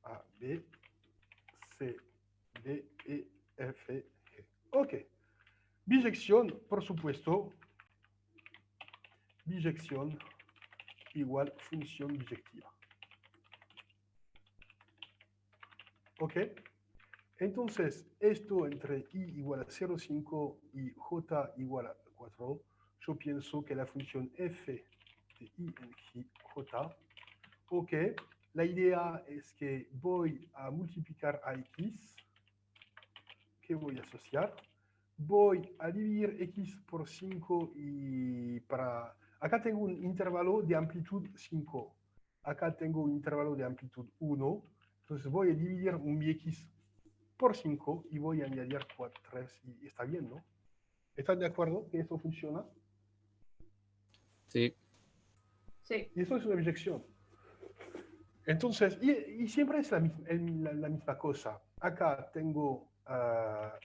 A, B, C, D, E, F, G. Ok. Biyección, por supuesto. Biyección igual función biyectiva. Ok. Entonces, esto entre I igual a 0,5 y J igual a 4, yo pienso que la función f de I en J, ok, la idea es que voy a multiplicar a X, que voy a asociar, voy a dividir X por 5 y para... Acá tengo un intervalo de amplitud 5, acá tengo un intervalo de amplitud 1, entonces voy a dividir mi X por 5 y voy a añadir 4, 3 y está bien, ¿no? ¿Están de acuerdo que esto funciona? Sí. Sí. Y eso es una biyección. Entonces, y siempre es la misma cosa. Acá tengo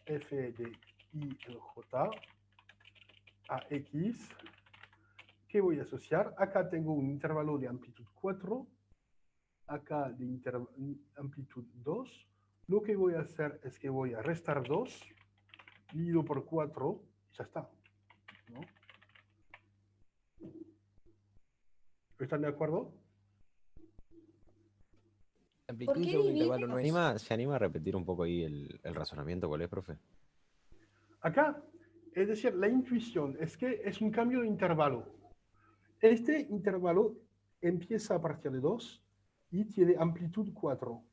f de I en J a X. ¿Qué voy a asociar? Acá tengo un intervalo de amplitud 4. Acá de amplitud 2. Lo que voy a hacer es que voy a restar 2, dividido por 4, y ya está, ¿no? ¿Están de acuerdo? Amplitud ¿Por qué sobre un divide? intervalo no es. ¿Se anima a repetir un poco ahí el razonamiento? ¿Cuál es, profe? Acá, es decir, la intuición es que es un cambio de intervalo. Este intervalo empieza a partir de 2 y tiene amplitud 4.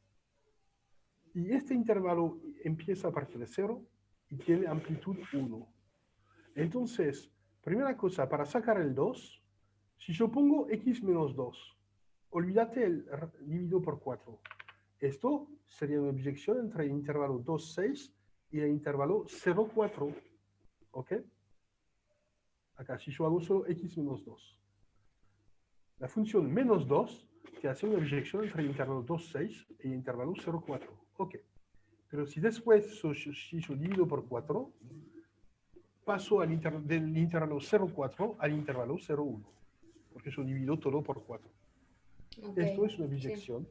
Y este intervalo empieza a partir de 0 y tiene amplitud 1. Entonces, primera cosa, para sacar el 2, si yo pongo x menos 2, olvídate el dividido por 4. Esto sería una biyección entre el intervalo 2, 6 y el intervalo 0, 4. ¿Ok? Acá, si yo hago solo x menos 2. La función menos 2 te hace una biyección entre el intervalo 2, 6 y el intervalo 0, 4. Ok. Pero si después si yo divido por 4, paso del intervalo 0,4 al intervalo 0,1, porque yo divido todo por 4. Ok, Esto es una sí, biyección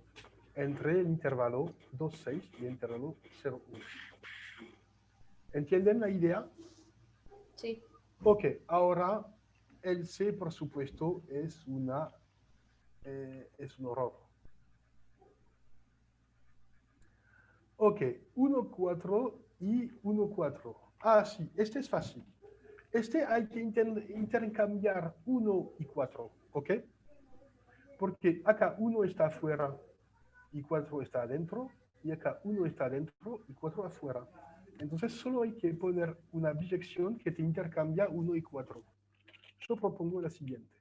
entre el intervalo 2,6 y el intervalo 0,1. ¿Entienden la idea? sí. Ok, ahora el C, por supuesto, es un horror. Ok, 1, 4 y 1, 4. Ah, sí, este es fácil. Este hay que intercambiar 1 y 4, ¿ok? Porque acá 1 está afuera y 4 está adentro, y acá 1 está adentro y 4 afuera. Entonces solo hay que poner una biyección que te intercambia 1 y 4. Yo propongo la siguiente.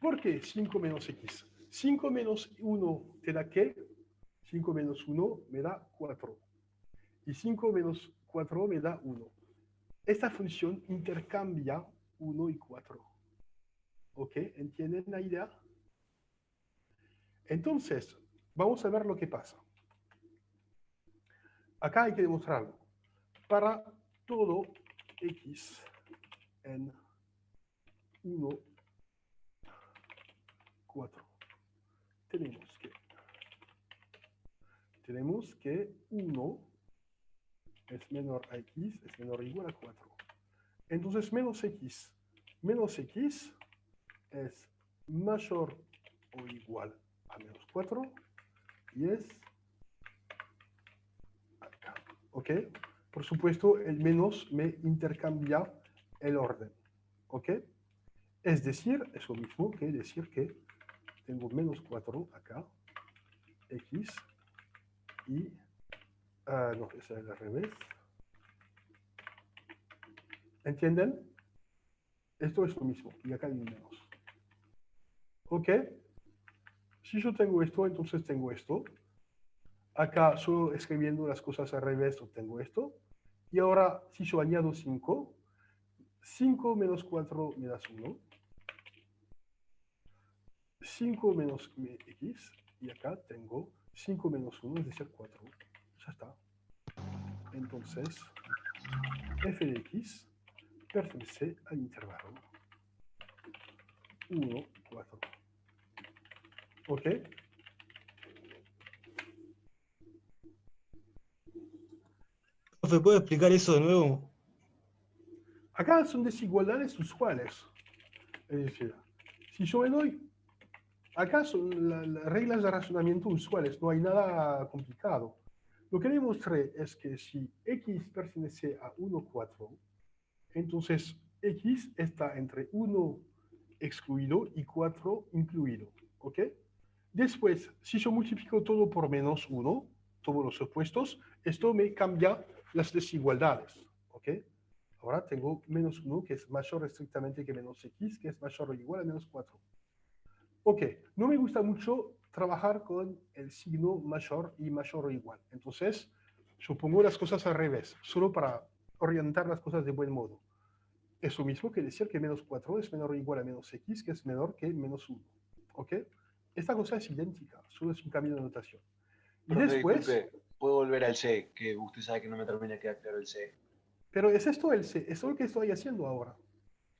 ¿Por qué 5 menos x? 5 menos 1 te da ¿qué? 5 menos 1 me da 4. Y 5 menos 4 me da 1. Esta función intercambia 1 y 4. ¿Ok? ¿Entienden la idea? Entonces, vamos a ver lo que pasa. Acá hay que demostrarlo. Para todo x en 1, 4, tenemos que 1 es menor a x, es menor o igual a 4. Entonces, menos x es mayor o igual a menos 4 y es acá. ¿Ok? Por supuesto, el menos me intercambia el orden. ¿Ok? Es decir, es lo mismo que decir que tengo menos 4 acá, x, y... no, es al revés. ¿Entienden? Esto es lo mismo, y acá hay un menos. ¿Ok? Si yo tengo esto, entonces tengo esto. Acá solo escribiendo las cosas al revés obtengo esto. Y ahora, si yo añado 5, 5 menos 4 me das 1. 5 menos x, y acá tengo 5 menos 1, es decir, 4. Ya está. Entonces, f de x pertenece al intervalo 1, 4. ¿Ok? Profe, ¿puede explicar eso de nuevo? Acá son desigualdades usuales. Es decir, si yo me doy... Acá son las reglas de razonamiento usuales, no hay nada complicado. Lo que demostré es que si x pertenece a 1, 4, entonces x está entre 1 excluido y 4 incluido. ¿Ok? Después, si yo multiplico todo por menos 1, todos los opuestos, esto me cambia las desigualdades. ¿Ok? Ahora tengo menos 1, que es mayor estrictamente que menos x, que es mayor o igual a menos 4. Ok, no me gusta mucho trabajar con el signo mayor y mayor o igual. Entonces, yo pongo las cosas al revés, solo para orientar las cosas de buen modo. Es lo mismo que decir que menos 4 es menor o igual a menos x, que es menor que menos 1. ¿Ok? Esta cosa es idéntica, solo es un cambio de notación. Y Profe, después... disculpe, ¿puedo volver al C? Que usted sabe que no me termina de quedar claro el C. Pero es esto el C, es lo que estoy haciendo ahora.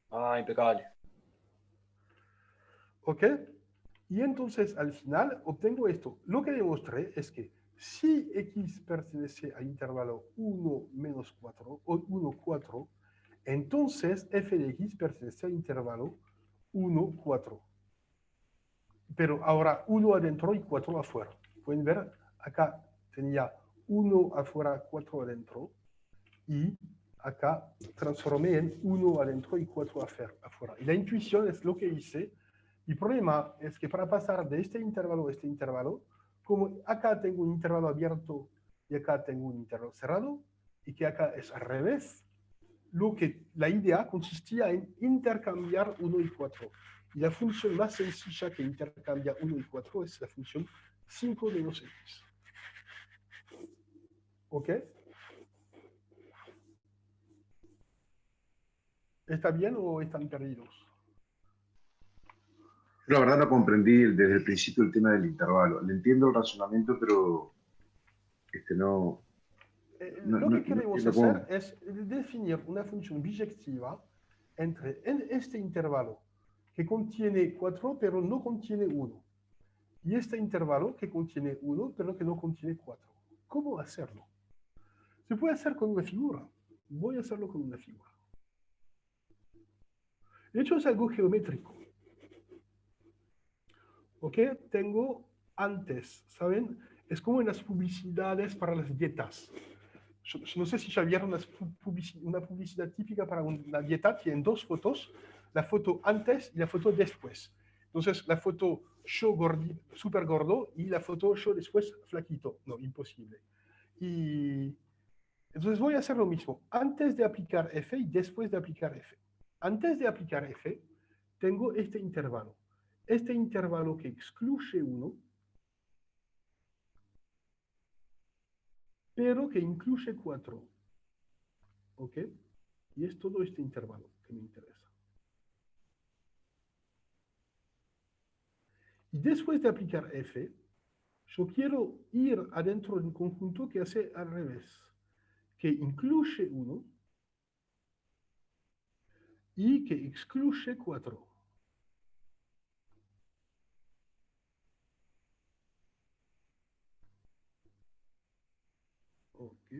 Ah, impecable. ¿Ok? Y entonces al final obtengo esto. Lo que demostré es que si x pertenece al intervalo 1 menos 4 o 1, 4, entonces f de x pertenece al intervalo 1, 4. Pero ahora 1 adentro y 4 afuera. Pueden ver, acá tenía 1 afuera, 4 adentro. Y acá transformé en 1 adentro y 4 afuera. Y la intuición es lo que hice. El problema es que para pasar de este intervalo a este intervalo, como acá tengo un intervalo abierto y acá tengo un intervalo cerrado, y que acá es al revés, la idea consistía en intercambiar 1 y 4. Y la función más sencilla que intercambia 1 y 4 es la función 5 menos x. ¿Ok? ¿Está bien o están perdidos? La verdad no comprendí desde el principio el tema del intervalo. Le entiendo el razonamiento, pero no Lo que queremos entiendo hacer cómo. es definir una función biyectiva entre este intervalo que contiene 4 pero no contiene 1 y este intervalo que contiene 1 pero que no contiene 4. ¿Cómo hacerlo? Se puede hacer con una figura. Voy a hacerlo con una figura. De hecho, es algo geométrico. ¿Ok? Tengo antes, ¿saben? Es como en las publicidades para las dietas. Yo no sé si ya vieron una publicidad típica para una dieta. Tienen dos fotos, la foto antes y la foto después. Entonces, la foto yo súper gordo y la foto yo después flaquito. No, imposible. Y entonces voy a hacer lo mismo. Antes de aplicar F y después de aplicar F. Antes de aplicar F, tengo este intervalo. Este intervalo que excluye 1, pero que incluye 4. ¿Ok? Y es todo este intervalo que me interesa. Y después de aplicar F, yo quiero ir adentro de un conjunto que hace al revés, que incluye 1 y que excluye 4. Ok.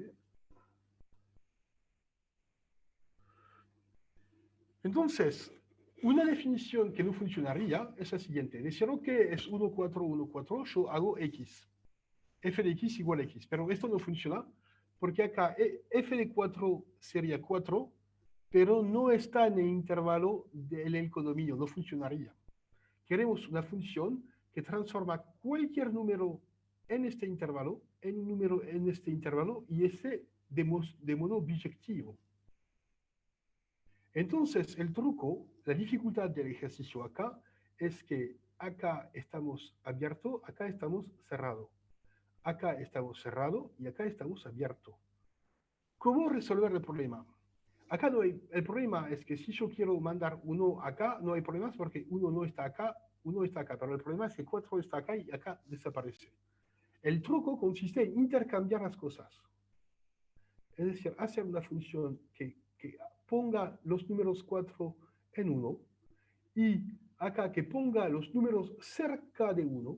Entonces, una definición que no funcionaría es la siguiente. Dijeron que es 1, 4, 1, 4, yo hago X. F de X igual a X. Pero esto no funciona porque acá F de 4 sería 4, pero no está en el intervalo del codominio, no funcionaría. Queremos una función que transforma cualquier número en este intervalo, en un número en este intervalo, y este de modo biyectivo. Entonces, el truco, la dificultad del ejercicio acá, es que acá estamos abierto, acá estamos cerrado. Acá estamos cerrado y acá estamos abierto. ¿Cómo resolver el problema? Acá no hay, el problema es que si yo quiero mandar 1 acá, no hay problemas porque 1 no está acá, 1 está acá. Pero el problema es que 4 está acá y acá desaparece. El truco consiste en intercambiar las cosas. Es decir, hacer una función que ponga los números 4 en 1 y acá que ponga los números cerca de 1,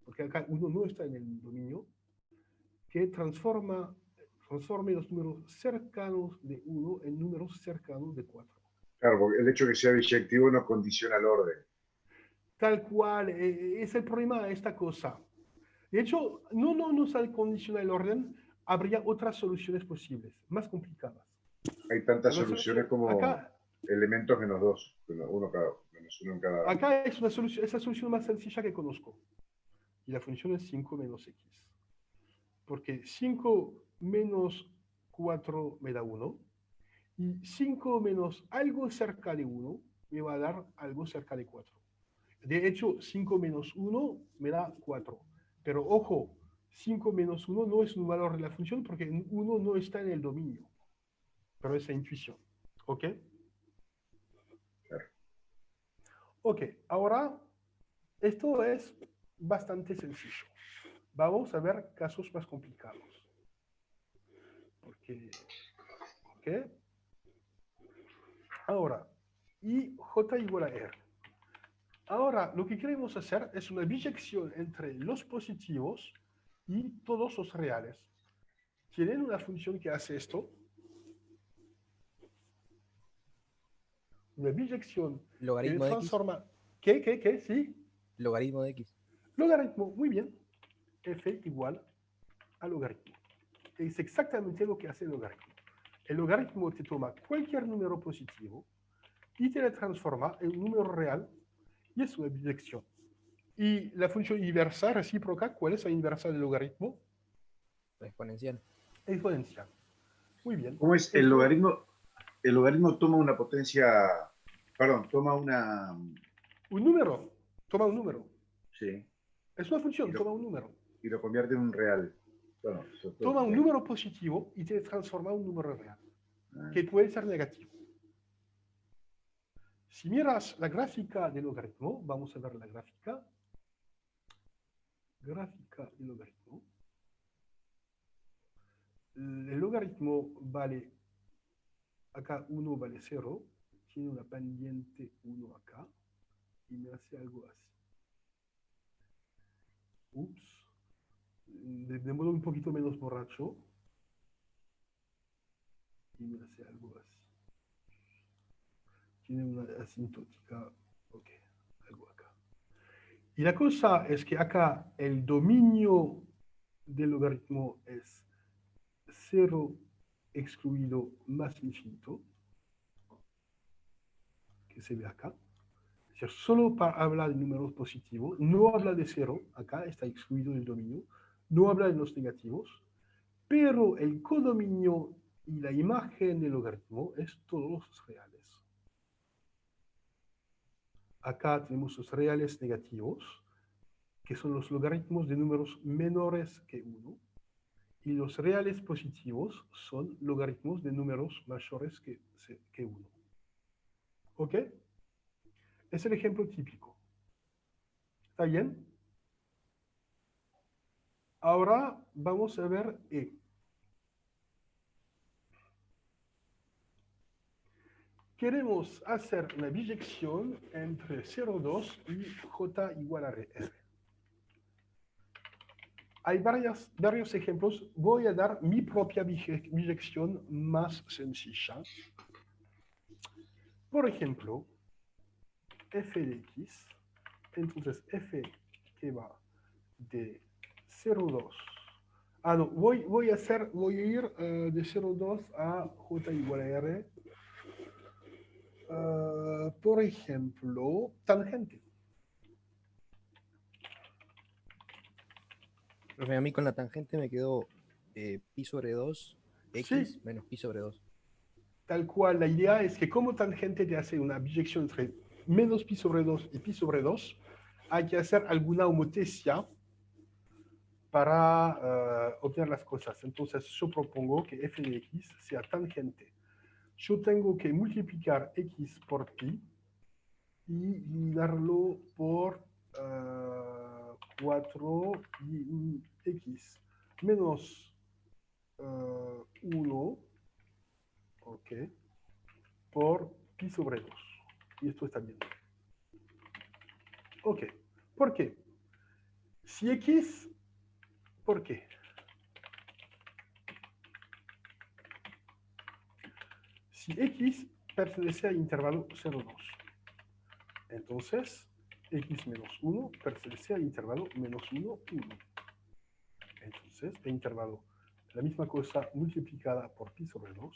porque acá 1 no está en el dominio, que transforme los números cercanos de 1 en números cercanos de 4. Claro, porque el hecho de que sea biyectivo no condiciona el orden. Tal cual, es el problema de esta cosa. De hecho, no nos condiciona el orden, habría otras soluciones posibles, más complicadas. Hay tantas Una soluciones solución, como acá, elementos menos 2, menos uno en cada. acá es la solución más sencilla que conozco. Y la función es 5 menos x. Porque 5 menos 4 me da 1. Y 5 menos algo cerca de 1 me va a dar algo cerca de 4. De hecho, 5 menos 1 me da 4. Pero ojo, 5 menos 1 no es un valor de la función porque 1 no está en el dominio. Pero es la intuición. ¿Ok? Claro. Ok, ahora esto es bastante sencillo. Vamos a ver casos más complicados. Porque, ¿ok? Ahora, I, J igual a R. Ahora, lo que queremos hacer es una biyección entre los positivos y todos los reales. ¿Tienen una función que hace esto? Una biyección que Logaritmo de X. transforma... ¿Qué? ¿Sí? Logaritmo de X. Logaritmo, muy bien. F igual a logaritmo. Es exactamente lo que hace el logaritmo. El logaritmo te toma cualquier número positivo y te lo transforma en un número real y es una biyección. Y la función inversa recíproca, ¿cuál es la inversa del logaritmo? La exponencial. Exponencial. Muy bien. ¿Cómo es el logaritmo? El logaritmo toma una potencia, perdón, toma una... Un número. Toma un número. Sí. Es una función, toma un número. Y lo convierte en un real. Bueno, toma un número positivo y te transforma en un número real, que puede ser negativo. Si miras la gráfica del logaritmo, vamos a ver la gráfica. Gráfica del logaritmo. El logaritmo vale, acá 1 vale 0, tiene una pendiente 1 acá, y me hace algo así. Ups. De modo un poquito menos borracho. Y me hace algo así. Tiene una asintótica, ok, algo acá. Y la cosa es que acá el dominio del logaritmo es 0 excluido más infinito, que se ve acá. Es decir, solo para hablar de números positivos, no habla de 0, acá está excluido del dominio, no habla de los negativos, pero el codominio y la imagen del logaritmo es todos los reales. Acá tenemos los reales negativos, que son los logaritmos de números menores que 1, y los reales positivos son logaritmos de números mayores que 1. ¿Ok? Es el ejemplo típico. ¿Está bien? Ahora vamos a ver E. Queremos hacer una biyección entre 0,2 y J igual a R. Hay varios ejemplos. Voy a dar mi propia biyección más sencilla. Por ejemplo, f de x. Entonces, f que va de 0,2. Ah, no, voy a ir de 0,2 a J igual a R. Por ejemplo, tangente. A mí con la tangente me quedó pi sobre 2, x Sí. menos pi sobre 2. Tal cual, la idea es que como tangente te hace una biyección entre menos pi sobre 2 y pi sobre 2, hay que hacer alguna homotesia para obtener las cosas. Entonces yo propongo que f de x sea tangente. Yo tengo que multiplicar x por pi y darlo por 4 y x menos 1, ok, por pi sobre 2. Y esto está bien. Ok, ¿por qué? Si x, ¿por qué? Si x pertenece al intervalo 0,2, entonces x menos 1 pertenece al intervalo menos 1, 1. Entonces, el intervalo, la misma cosa multiplicada por pi sobre 2.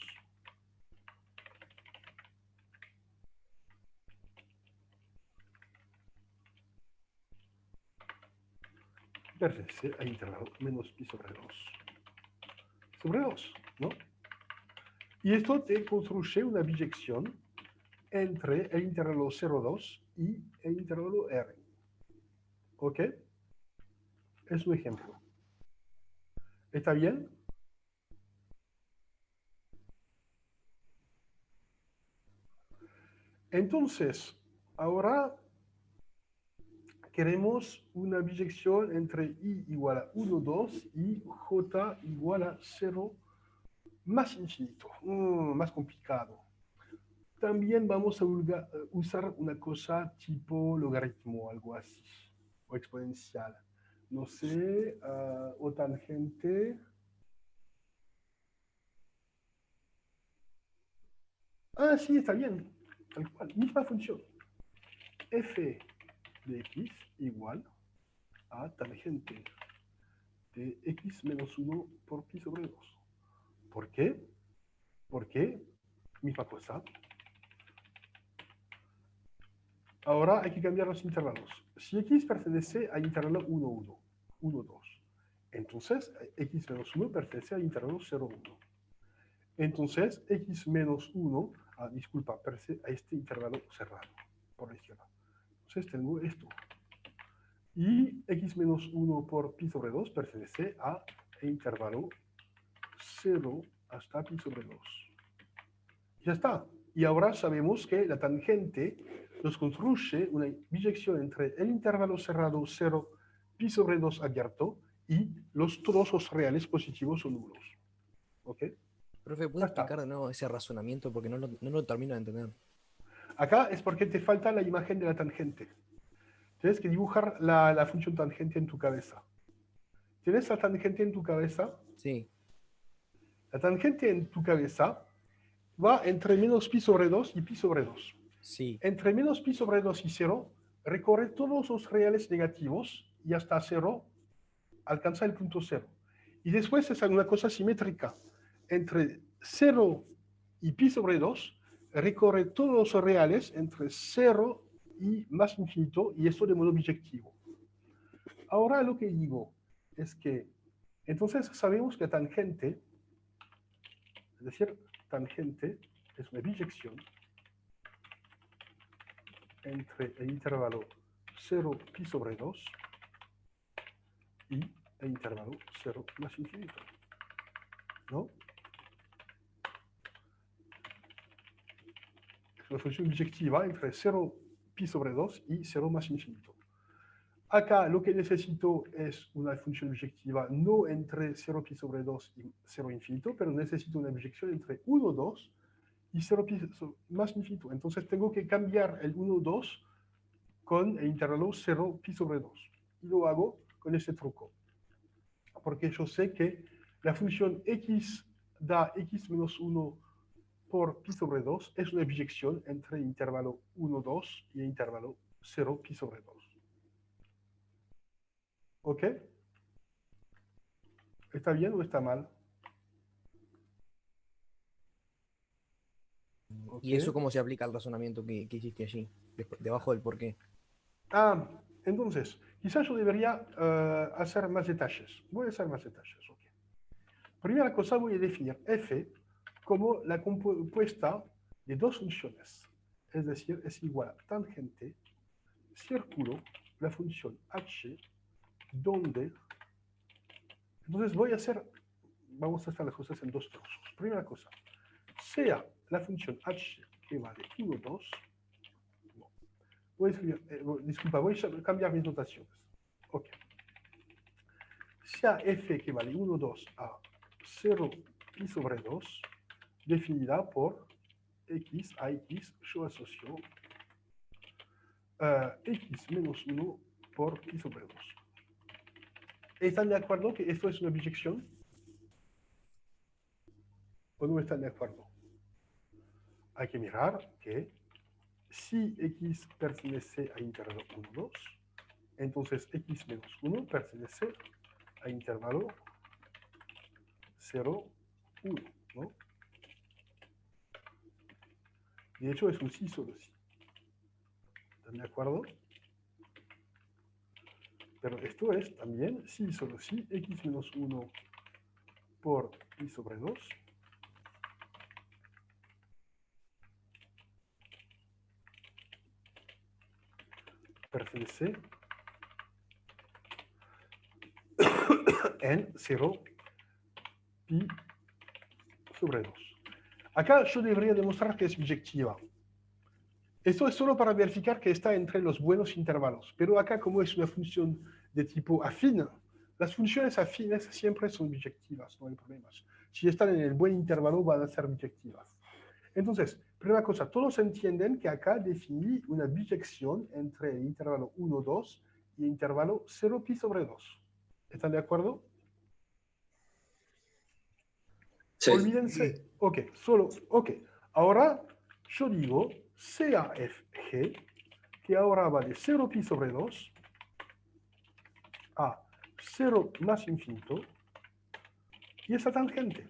Pertenece al intervalo menos pi sobre 2. Sobre 2, ¿no? Y esto te construye una biyección entre el intervalo 0,2 y el intervalo R. ¿Ok? Es un ejemplo. ¿Está bien? Entonces, ahora queremos una biyección entre i igual a 1, 2 y j igual a 0 más infinito, más complicado. También vamos a usar una cosa tipo logaritmo, algo así, o exponencial. No sé, o tangente. Ah, sí, está bien. Tal cual, misma función. F de x igual a tangente de x menos 1 por pi sobre 2. ¿Por qué? Porque, misma cosa. Ahora hay que cambiar los intervalos. Si x pertenece al intervalo 1, 1, 1, 2, entonces x menos 1 pertenece al intervalo 0, 1. Entonces x menos 1, disculpa, pertenece a este intervalo cerrado, por la izquierda. Entonces tengo esto. Y x menos 1 por pi sobre 2 pertenece al intervalo 0 hasta pi sobre 2. Ya está. Y ahora sabemos que la tangente nos construye una biyección entre el intervalo cerrado 0 pi sobre 2 abierto y los trozos reales positivos o nulos. ¿Ok? Profe, ¿puede explicar de nuevo ese razonamiento? Porque no lo termino de entender. Acá es porque te falta la imagen de la tangente. Tienes que dibujar la función tangente en tu cabeza. ¿Tienes la tangente en tu cabeza? Sí. La tangente en tu cabeza va entre menos pi sobre 2 y pi sobre 2. Sí. Entre menos pi sobre 2 y 0, recorre todos los reales negativos y hasta 0 alcanza el punto 0. Y después es una cosa simétrica. Entre 0 y pi sobre 2, recorre todos los reales entre 0 y más infinito, y esto de modo biyectivo. Ahora lo que digo es que, entonces sabemos que tangente, es decir, tangente es una biyección entre el intervalo 0 pi sobre 2 y el intervalo 0 más infinito. ¿No? Es una función biyectiva entre 0 pi sobre 2 y 0 más infinito. Acá lo que necesito es una función biyectiva no entre 0 pi sobre 2 y 0 infinito, pero necesito una biyección entre 1, 2 y 0 pi más infinito. Entonces tengo que cambiar el 1, 2 con el intervalo 0 pi sobre 2. Y lo hago con este truco. Porque yo sé que la función x da x menos 1 por pi sobre 2 es una biyección entre el intervalo 1, 2 y el intervalo 0 pi sobre 2. ¿Ok? ¿Está bien o está mal? ¿Y eso cómo se aplica al razonamiento que hiciste allí? Debajo del porqué. Ah, entonces, quizás yo debería hacer más detalles. Voy a hacer más detalles. Okay. Primera cosa, voy a definir f como la compuesta de dos funciones. Es decir, es igual a tangente, círculo, la función h, donde... Entonces vamos a hacer las cosas en dos trozos. Primera cosa, sea la función h que vale 1, 2, voy a escribir, disculpa, voy a cambiar mis notaciones. Ok. Sea f que vale 1, 2 a 0 pi sobre 2, definida por x a x, yo asocio x menos 1 por pi sobre 2. ¿Están de acuerdo que esto es una biyección? ¿O no están de acuerdo? Hay que mirar que si x pertenece a intervalo 1, 2, entonces x menos 1 pertenece a intervalo 0, 1, ¿no? De hecho, es un sí solo sí. ¿Están de acuerdo? Pero esto es también sí solo sí, x menos 1 por pi sobre 2. Pertenece en 0 pi sobre 2. Acá yo debería demostrar que es biyectiva. Esto es solo para verificar que está entre los buenos intervalos. Pero acá, como es una función de tipo afín, las funciones afines siempre son biyectivas, no hay problemas. Si están en el buen intervalo, van a ser biyectivas. Entonces, primera cosa, todos entienden que acá definí una biyección entre el intervalo 1, 2 y el intervalo 0 pi sobre 2. ¿Están de acuerdo? Sí. Olvídense. Ok, ok. Ahora yo digo sea fg, que ahora va de 0 pi sobre 2 a 0 más infinito, y esa tangente.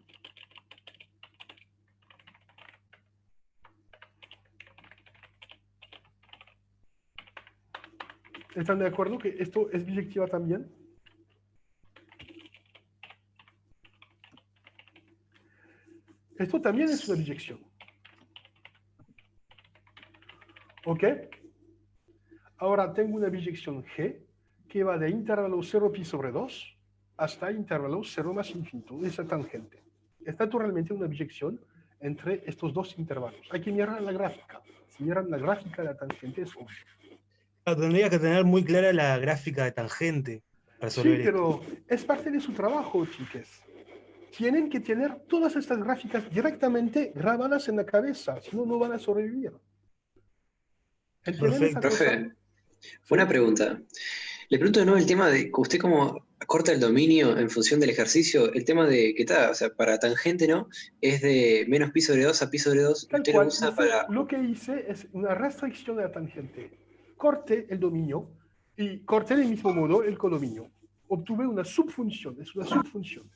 ¿Están de acuerdo que esto es biyectiva también? Esto también es una biyección. ¿Ok? Ahora tengo una biyección G que va de intervalo 0 pi sobre 2 hasta intervalo 0 más infinito, esa tangente. Es naturalmente una biyección entre estos dos intervalos. Hay que mirar la gráfica. Si miran la gráfica de la tangente es obvio. Tendría que tener muy clara la gráfica de tangente para Sí, resolver esto. pero es parte de su trabajo, chiques. Tienen que tener todas estas gráficas directamente grabadas en la cabeza, si no, no van a sobrevivir. ¿Entienden esa cosa? Profe, una pregunta. Le pregunto de nuevo el tema de que usted como corta el dominio en función del ejercicio, el tema de que está, o sea, para tangente, ¿no? Es de menos pi sobre 2 a pi sobre 2, Tal usted lo cual, usa para... lo que hice es una restricción de la tangente. Corté el dominio y corté del mismo modo el codominio. Obtuve una subfunción, es una subfunción.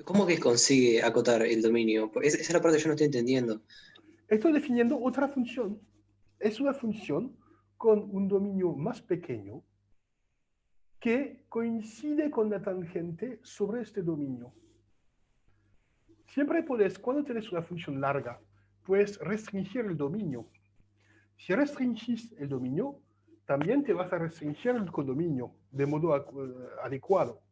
¿Cómo que consigue acotar el dominio? Esa es la parte que yo no estoy entendiendo. Estoy definiendo otra función. Es una función con un dominio más pequeño que coincide con la tangente sobre este dominio. Siempre puedes, cuando tienes una función larga, puedes restringir el dominio. Si restringís el dominio, también te vas a restringir el codominio de modo adecuado.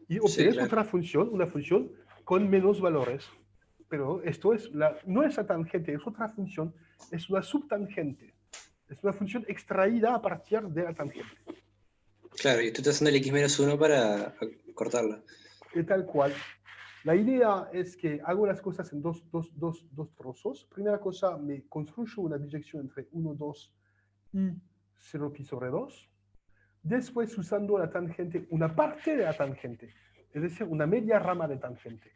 Y obtienes otra función, una función con menos valores. Pero esto es no es la tangente, es otra función, es una subtangente. Es una función extraída a partir de la tangente. Claro, y tú estás usando el x menos 1 para cortarla. Y tal cual. La idea es que hago las cosas en dos trozos. Primera cosa, me construyo una biyección entre 1, 2 y 0 pi sobre 2. Después, usando la tangente, una parte de la tangente, es decir, una media rama de tangente.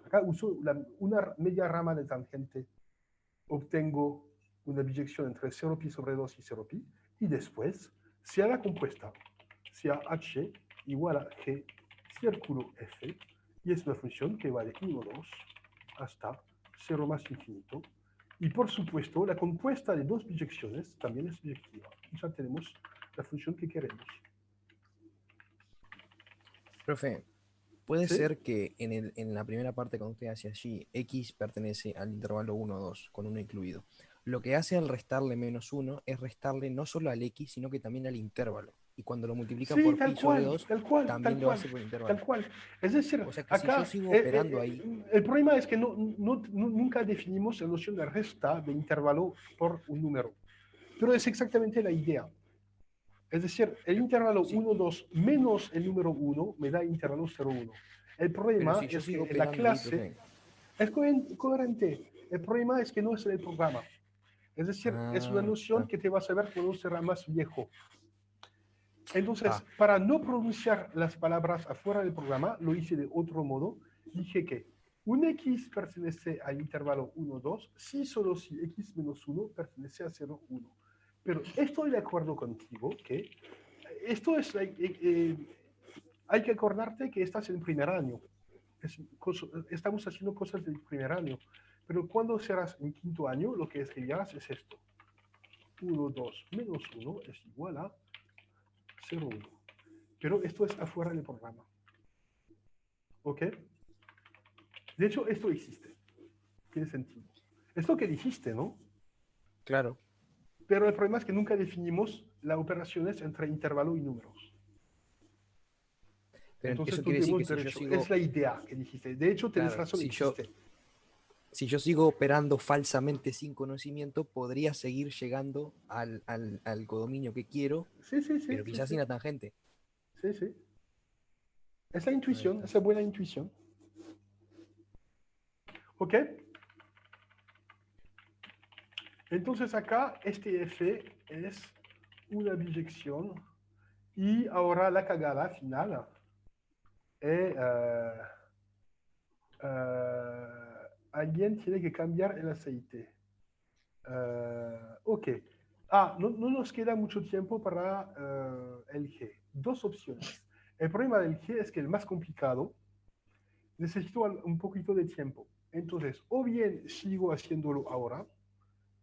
Acá uso una media rama de tangente, obtengo una biyección entre 0 pi sobre 2 y 0 pi, y después, sea la compuesta, sea h igual a g círculo f, y es una función que va de 1, 2 hasta 0 más infinito. Y por supuesto, la compuesta de dos biyecciones también es biyectiva. Y ya tenemos la función que queremos. Profe, puede ¿Sí? ser que en la primera parte, cuando usted hace allí, x pertenece al intervalo 1, 2, con 1 incluido. Lo que hace al restarle menos 1 es restarle no solo al x, sino que también al intervalo. Y cuando lo multiplica Sí, por tal pi sobre cual, 2, tal cual, también tal lo cual, hace por intervalo. tal cual. Es decir, O sea que acá si yo sigo operando ahí... el problema es que nunca definimos la noción de resta de intervalo por un número. Pero es exactamente la idea. Es decir, el intervalo 1, 2 menos el número 1 me da intervalo 0, 1. El problema si yo es sigo que en la operando ahí, clase profe. es coherente. El problema es que no es en el programa. Es decir, es una noción que te vas a ver cuando será más viejo. Entonces, para no pronunciar las palabras afuera del programa, lo hice de otro modo. Dije que un x pertenece al intervalo 1, 2, si solo si x menos 1 pertenece a 0, 1. Pero estoy de acuerdo contigo que esto es... hay que acordarte que estás en el primer año. Estamos haciendo cosas del primer año. Pero cuando serás en quinto año, lo que escribirás es esto. 1, 2 menos 1 es igual a 0, 1. Pero esto es afuera del programa. ¿Ok? De hecho, esto existe. Tiene sentido. Es lo que dijiste, ¿no? Claro. Pero el problema es que nunca definimos las operaciones entre intervalo y números. Pero Entonces eso tú quiere decir tenemos que si yo derecho. sigo... Es la idea que dijiste. De hecho, tienes Claro, razón, si existe. si yo sigo operando falsamente sin conocimiento, podría seguir llegando al codominio que quiero, pero quizás sin la tangente. Sí, sí. Es la intuición, esa buena intuición. ¿Ok? Entonces acá este f es una biyección y ahora la cagada final es alguien tiene que cambiar el aceite. Ok. No nos queda mucho tiempo para el G. Dos opciones. El problema del G es que el más complicado necesito un poquito de tiempo. Entonces, o bien sigo haciéndolo ahora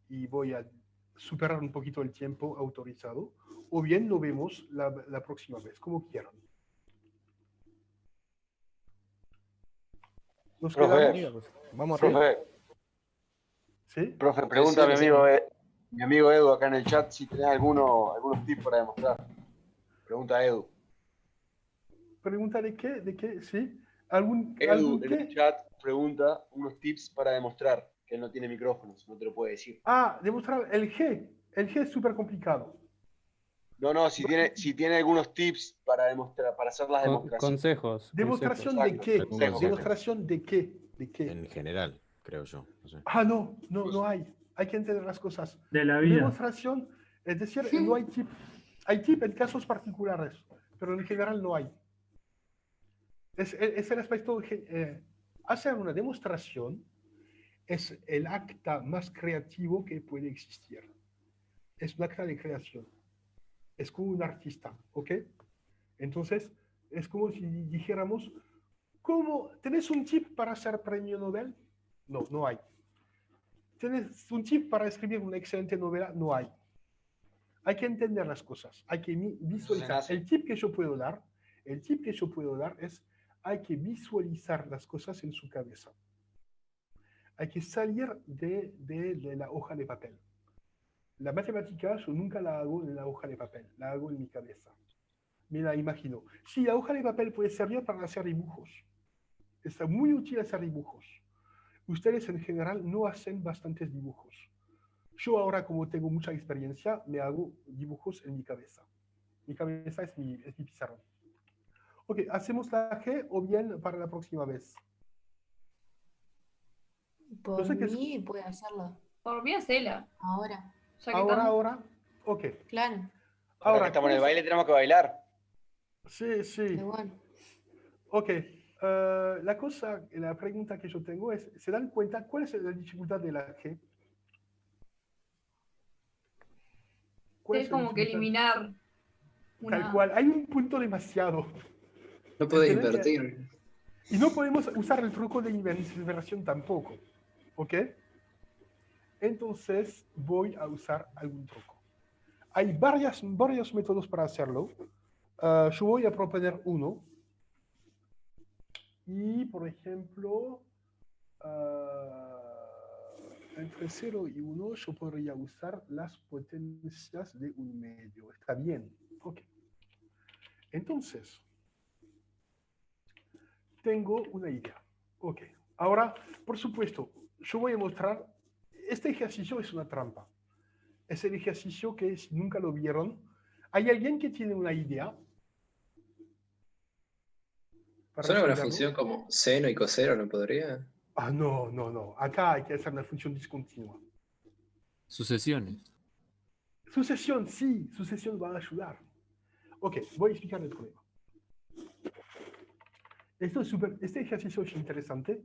y voy a superar un poquito el tiempo autorizado, o bien lo vemos la próxima vez, como quieran. ¿Nos quedamos? Vamos profe, ¿Sí? profe, pregunta a mi amigo Edu acá en el chat si tenés algunos tips para demostrar. Pregunta a Edu. ¿Pregunta de qué? ¿De qué? Sí. Edu, en el qué? chat pregunta unos tips para demostrar que él no tiene micrófonos, no te lo puede decir. Ah, demostrar el G. El G es súper complicado. No, si tiene algunos tips para demostrar, para hacer las demostraciones. Consejos. ¿Demostración consejos. de qué? Algún consejo. ¿Demostración de qué? ¿De qué? En general, creo yo. No sé. Ah, no hay. Hay que entender las cosas. De la vida. Demostración, es decir, no hay tip. Hay tip en casos particulares, pero en general no hay. Es el aspecto. Hacer una demostración es el acta más creativo que puede existir. Es un acta de creación. Es como un artista, ¿ok? Entonces, es como si dijéramos, ¿tenés un tip para hacer premio Nobel? No hay. ¿Tienes un tip para escribir una excelente novela? No hay. Hay que entender las cosas, hay que visualizar. El tip que yo puedo dar es, hay que visualizar las cosas en su cabeza. Hay que salir de la hoja de papel. La matemática yo nunca la hago en la hoja de papel, la hago en mi cabeza. Me la imagino. Sí, la hoja de papel puede servir para hacer dibujos. Está muy útil hacer dibujos. Ustedes en general no hacen bastantes dibujos. Yo ahora, como tengo mucha experiencia, me hago dibujos en mi cabeza. Mi cabeza es mi pizarrón. Ok, ¿hacemos la G o bien para la próxima vez? Por sé qué es- mí puede hacerlo. Por mí, hacela. Ahora. Ya que estamos. Ahora, ok. Claro. Ahora que estamos en el baile tenemos que bailar. Sí. Qué bueno. Ok, la pregunta que yo tengo es, ¿se dan cuenta cuál es la dificultad de la G? ¿Cuál Es la como que dificultad? eliminar Tal cual, hay un punto demasiado. No podés ¿Entendés? invertir. Y no podemos usar el truco de inversión tampoco, ¿ok? Entonces voy a usar algún truco. Hay varios métodos para hacerlo. Yo voy a proponer uno. Y, por ejemplo, entre 0 y 1 yo podría usar las potencias de un medio. Está bien. Ok. Entonces, tengo una idea. Ok. Ahora, por supuesto, yo voy a mostrar, este ejercicio es una trampa. Es el ejercicio que si nunca lo vieron. ¿Hay alguien que tiene una idea? ¿Suena una función como seno y coseno, no podría? Ah, no. Acá hay que hacer una función discontinua. Sucesiones. Sucesión, sí. Sucesión va a ayudar. Ok, voy a explicar el problema. Este ejercicio es interesante,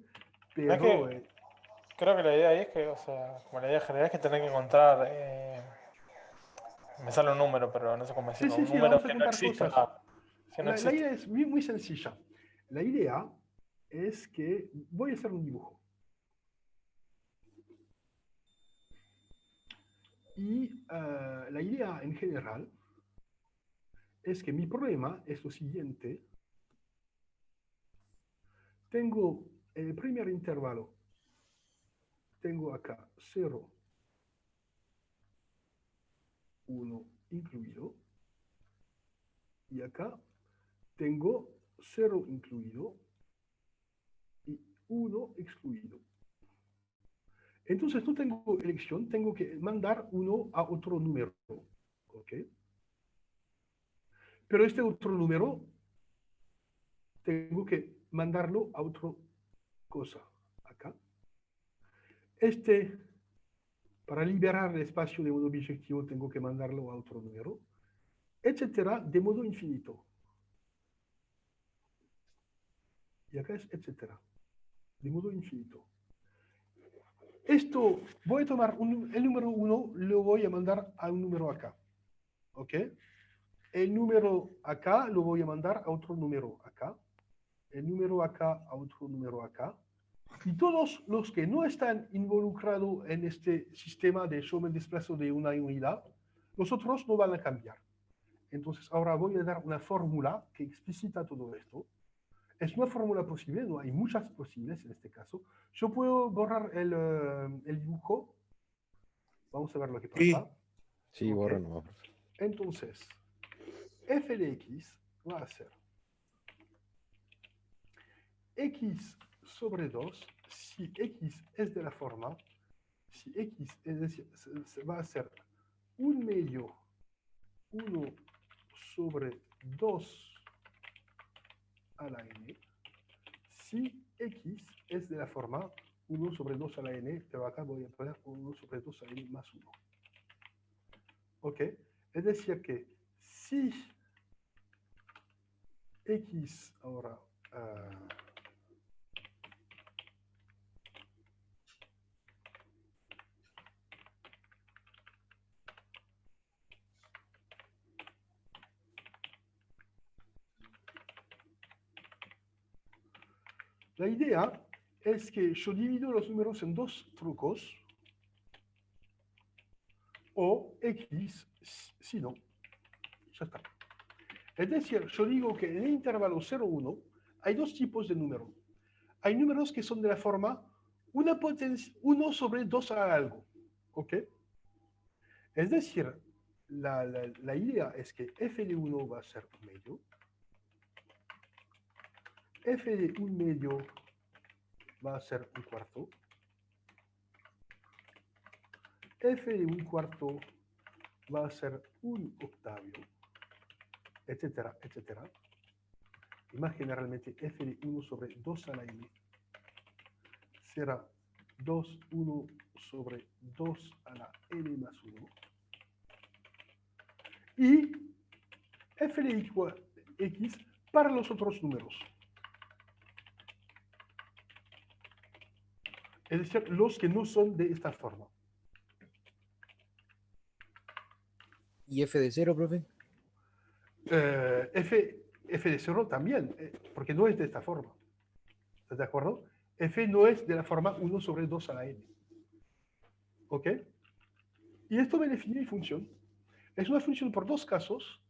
pero... Creo que la idea ahí es que, o sea, como la idea general es que tenés que encontrar... me sale un número, pero no sé cómo decirlo. Sí, un número vamos a que no contar exista. cosas. Que no La existe. idea es muy sencilla. La idea es que voy a hacer un dibujo. Y la idea en general es que mi problema es lo siguiente. Tengo el primer intervalo. Tengo acá 0, 1 incluido. Y acá tengo 0 incluido y 1 excluido. Entonces no tengo elección, tengo que mandar 1 a otro número. ¿Ok? Pero este otro número tengo que mandarlo a otra cosa. Acá. Para liberar el espacio de modo biyectivo, tengo que mandarlo a otro número, etcétera, de modo infinito. Y acá es etcétera, de modo infinito. Esto, voy a tomar el número 1, lo voy a mandar a un número acá. ¿Ok? El número acá lo voy a mandar a otro número acá. El número acá a otro número acá. Y todos los que no están involucrados en este sistema de yo me desplazo de una unidad, los otros no van a cambiar. Entonces ahora voy a dar una fórmula que explicita todo esto. Es una fórmula posible, no hay muchas posibles en este caso. Yo puedo borrar el dibujo. Vamos a ver lo que pasa. Sí, Ok. borra nomás. Entonces, f de x va a ser x sobre 2, si x es de la forma, si x es decir, va a ser 1/2 1 sobre 2 a la n, si x es de la forma 1 sobre 2 a la n, pero acá voy a poner 1 sobre 2 a la n más 1. ¿Ok? Es decir que si x ahora la idea es que yo divido los números en dos trucos, o x, si no, ya está. Es decir, yo digo que en el intervalo 0, 1 hay dos tipos de números. Hay números que son de la forma 1 sobre 2 a algo, ¿ok? Es decir, la idea es que f de 1 va a ser 1/2, f de 1/2 va a ser 1/4, f de 1/4 va a ser 1/8, etcétera, etcétera. Y más generalmente, f de 1 sobre 2 a la n será 2, 1 sobre 2 a la n más 1. Y f de x para los otros números. Es decir, los que no son de esta forma. ¿Y f de 0, profe? F de 0 también, porque no es de esta forma. ¿Estás de acuerdo? F no es de la forma 1 sobre 2 a la n. ¿Ok? Y esto me define mi función. Es una función por dos casos.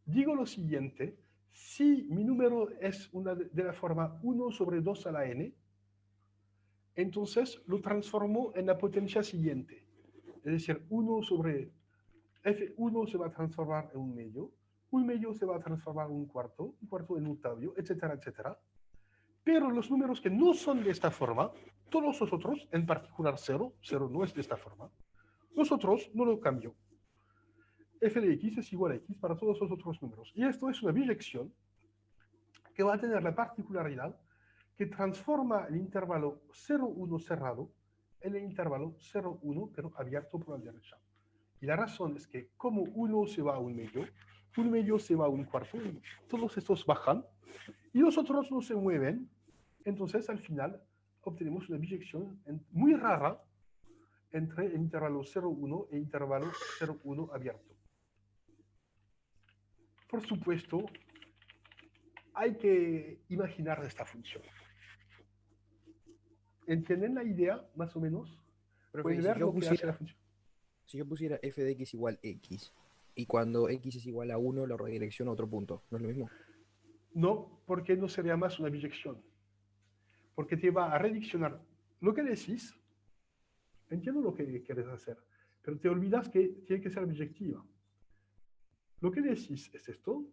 Digo lo siguiente: si mi número es de la forma 1 sobre 2 a la n, entonces lo transformo en la potencia siguiente. Es decir, 1 sobre f1 se va a transformar en 1/2, 1/2 se va a transformar en 1/4, 1/4 en 1/8, etcétera, etcétera. Pero los números que no son de esta forma, todos los otros, en particular 0, 0 no es de esta forma, los otros no lo cambio. F de x es igual a x para todos los otros números. Y esto es una biyección que va a tener la particularidad que transforma el intervalo 0, 1 cerrado en el intervalo 0, 1, pero abierto por la derecha. Y la razón es que como 1 se va a 1/2, 1/2 se va a 1/4, todos estos bajan y los otros no se mueven. Entonces, al final, obtenemos una biyección muy rara entre el intervalo 0, 1 e el intervalo 0, 1 abierto. Por supuesto, hay que imaginar esta función. ¿Entienden la idea, más o menos? Profe, ver lo que hace la función. Si yo pusiera f de x igual x, y cuando x es igual a 1 lo redirecciono a otro punto, ¿no es lo mismo? No, porque no sería más una biyección. Porque te va a redireccionar lo que decís. Entiendo lo que quieres hacer, pero te olvidas que tiene que ser biyectiva. Lo que decís es esto.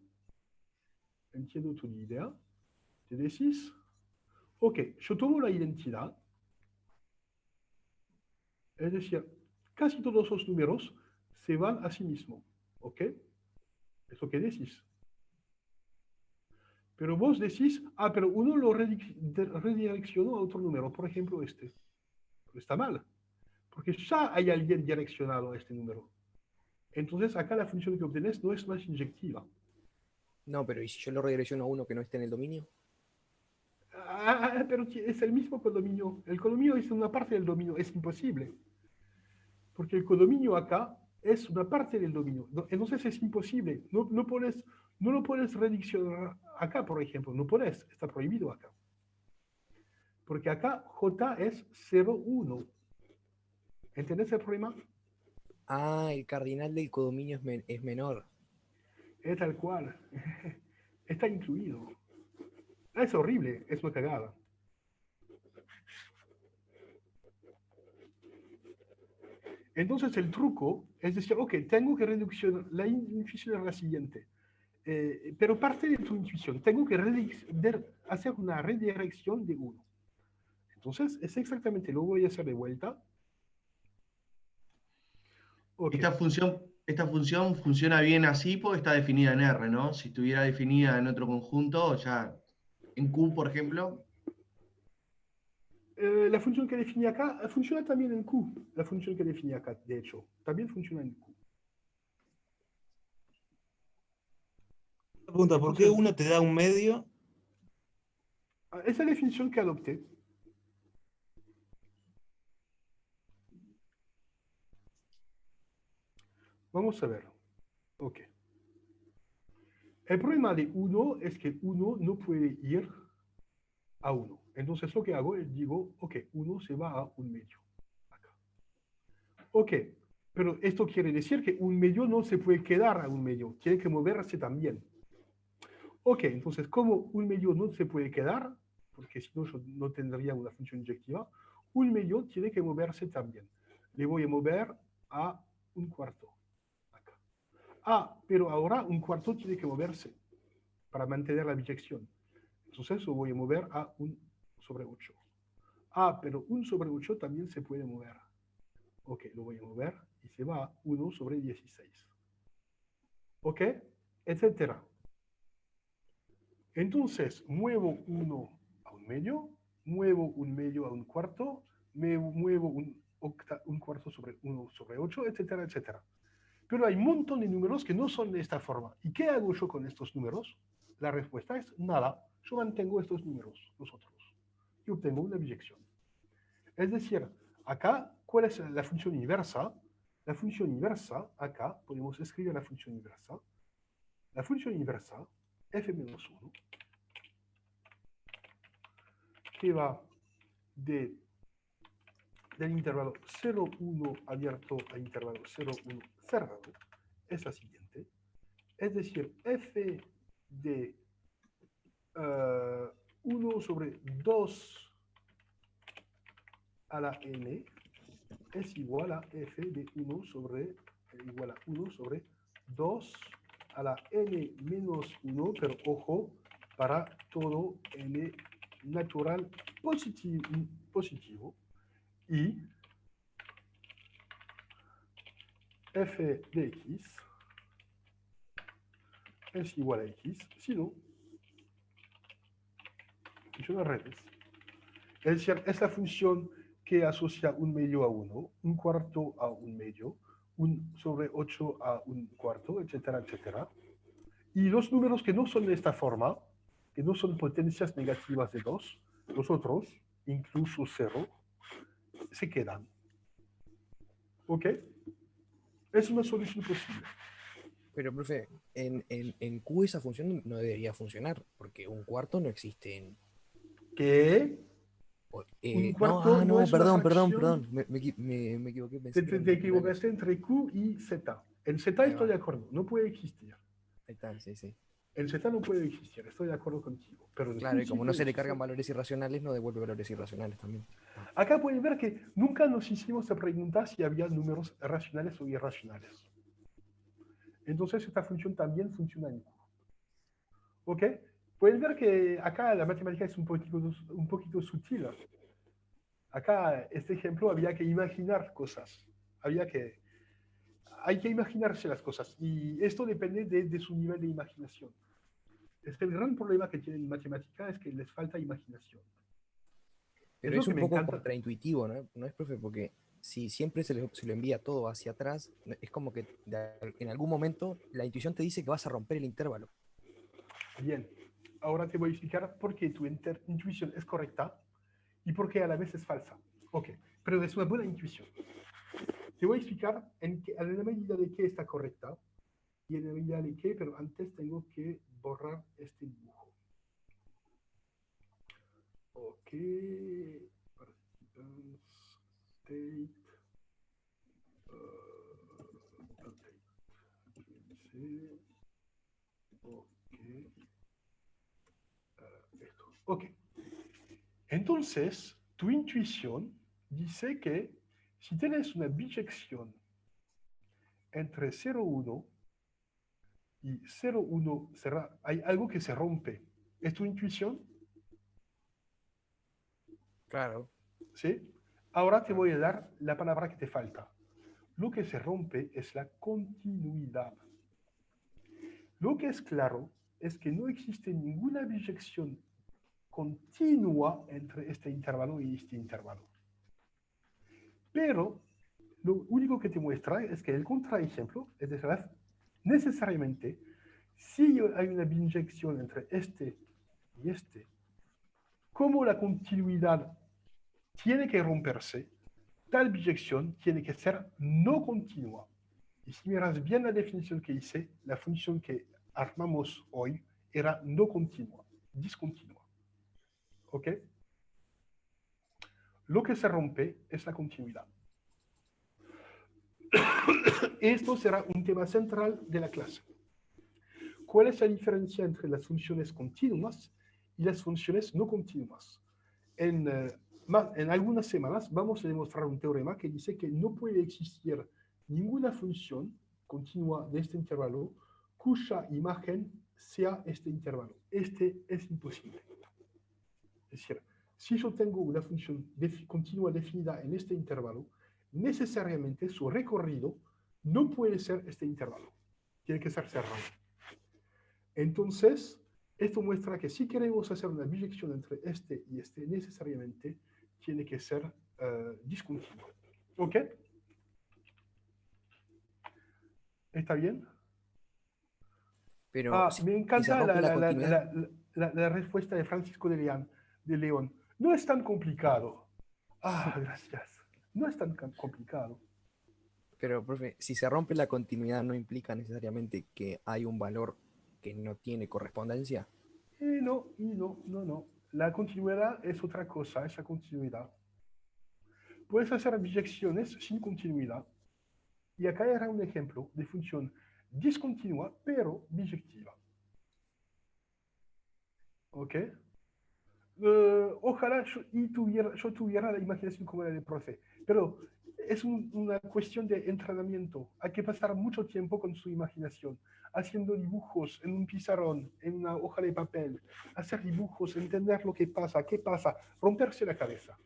Entiendo tu idea. Te decís, ok, yo tomo la identidad. Es decir, casi todos los números se van a sí mismos. ¿Ok? Es lo que decís. Pero vos decís, pero uno lo redireccionó a otro número, por ejemplo este. Pero está mal, porque ya hay alguien direccionado a este número. Entonces acá la función que obtenés no es más inyectiva. No, pero ¿y si yo lo redirecciono a uno que no esté en el dominio? Pero es el mismo codominio. El codominio es una parte del dominio, es imposible. Porque el codominio acá es una parte del dominio. Entonces es imposible. No lo puedes redireccionar acá, por ejemplo. No puedes, está prohibido acá. Porque acá J es 0, 1. ¿Entendés el problema? Ah, el cardinal del codominio es menor. Es tal cual. Está incluido. Es horrible, es una cagada. Entonces el truco es decir, ok, tengo que reduccionar. La definición es la siguiente. pero parte de tu intuición. Tengo que hacer una redirección de 1. Entonces, es exactamente, lo voy a hacer de vuelta. Okay. Esta función funciona bien así porque está definida en R, ¿no? Si estuviera definida en otro conjunto, ya en Q, por ejemplo. La función que definí acá funciona también en Q. La función que definí acá, de hecho, también funciona en Q. Pregunta, ¿por qué uno te da un medio? Esa es la definición que adopté. Vamos a ver. Ok. El problema de 1 es que 1 no puede ir a 1. Entonces lo que hago es digo, ok, 1 se va a un medio. Acá. Ok, pero esto quiere decir que un medio no se puede quedar a un medio, tiene que moverse también. Ok, entonces como un medio no se puede quedar, porque si no yo no tendría una función inyectiva, un medio tiene que moverse también. Le voy a mover a un cuarto. Acá. Pero ahora un cuarto tiene que moverse para mantener la biyección. Entonces lo voy a mover a 1 sobre 8. Pero 1 sobre 8 también se puede mover. Ok, lo voy a mover y se va a 1 sobre 16. Ok, etcétera. Entonces, muevo 1 a un medio, muevo un medio a un cuarto, muevo un cuarto sobre 1 sobre 8, etcétera, etcétera. Pero hay un montón de números que no son de esta forma. ¿Y qué hago yo con estos números? La respuesta es nada. Yo mantengo estos números, los otros. Y obtengo una biyección. Es decir, acá, ¿cuál es la función inversa? La función inversa, acá, podemos escribir la función inversa. La función inversa, f-1, que va del intervalo 0,1 abierto al intervalo 0,1 cerrado, es la siguiente. Es decir, f de 1 sobre 2 a la n es igual a f de 1 sobre, igual a 1 sobre 2 a la n menos 1, pero ojo, para todo n natural positivo, y f de x es igual a x, si no, funciona al revés. Es decir, es la función que asocia un medio a 1, un cuarto a un medio, 1 sobre 8 a un cuarto, etcétera, etcétera. Y los números que no son de esta forma, que no son potencias negativas de 2, los otros, incluso 0, se quedan. ¿Ok? Es una solución posible. Pero, profe, en Q esa función no debería funcionar, porque un cuarto no existe en... ¿Qué? Un cuarto no es una perdón. fracción. Me equivoqué. Pensé que Te equivocaste entre Q y Z. En Z estoy de acuerdo, no puede existir. Ahí está, sí. En Z no puede existir, estoy de acuerdo contigo. Pero en Claro, Q y sí como no puede se le existir. cargan valores irracionales, no devuelve valores irracionales también. Acá pueden ver que nunca nos hicimos la pregunta si había números racionales o irracionales. Entonces esta función también funciona en Q. ¿Ok? Pueden ver que acá la matemática es un poquito sutil. Acá, este ejemplo, había que imaginar cosas. Hay que imaginarse las cosas. Y esto depende de su nivel de imaginación. El gran problema que tienen en matemática es que les falta imaginación. Pero es un poco contraintuitivo, ¿no? ¿No es, profe? Porque si siempre se lo envía todo hacia atrás, es como que en algún momento la intuición te dice que vas a romper el intervalo. Bien, ahora te voy a explicar por qué tu intuición es correcta y por qué a la vez es falsa. Ok, pero es una buena intuición. Te voy a explicar en la medida de que está correcta y en la medida de que, pero antes tengo que borrar este dibujo. Ok, participants, state, esto. Ok. Entonces, tu intuición dice que si tienes una biyección entre 0,1 y 0, 1 hay algo que se rompe. ¿Es tu intuición? Claro. ¿Sí? Ahora te voy a dar la palabra que te falta. Lo que se rompe es la continuidad. Lo que es claro es que no existe ninguna biyección continua entre este intervalo y este intervalo. Pero lo único que te muestra es que el contraejemplo, es decir, necesariamente, si hay una biyección entre este y este, como la continuidad tiene que romperse, tal biyección tiene que ser no continua. Y si miras bien la definición que hice, la función que armamos hoy era no continua, discontinua. ¿Ok? Lo que se rompe es la continuidad. Esto será un tema central de la clase. ¿Cuál es la diferencia entre las funciones continuas y las funciones no continuas? En algunas semanas vamos a demostrar un teorema que dice que no puede existir ninguna función continua de este intervalo cuya imagen sea este intervalo. Este es imposible. Es decir, si yo tengo una función continua definida en este intervalo, necesariamente su recorrido no puede ser este intervalo. Tiene que ser cerrado. Entonces, esto muestra que si queremos hacer una biyección entre este y este, necesariamente tiene que ser discontinuo. ¿Ok? ¿Está bien? Pero me encanta la respuesta de Francisco de León. No es tan complicado. Gracias. No es tan complicado. Pero, profe, si se rompe la continuidad, ¿no implica necesariamente que hay un valor que no tiene correspondencia? No. La continuidad es otra cosa, esa continuidad. Puedes hacer biyecciones sin continuidad. Y acá era un ejemplo de función discontinua, pero biyectiva. ¿Ok? Ojalá yo tuviera la imaginación como la del profe, pero es una cuestión de entrenamiento. Hay que pasar mucho tiempo con su imaginación, haciendo dibujos en un pizarrón, en una hoja de papel, hacer dibujos, entender lo que pasa, qué pasa, romperse la cabeza.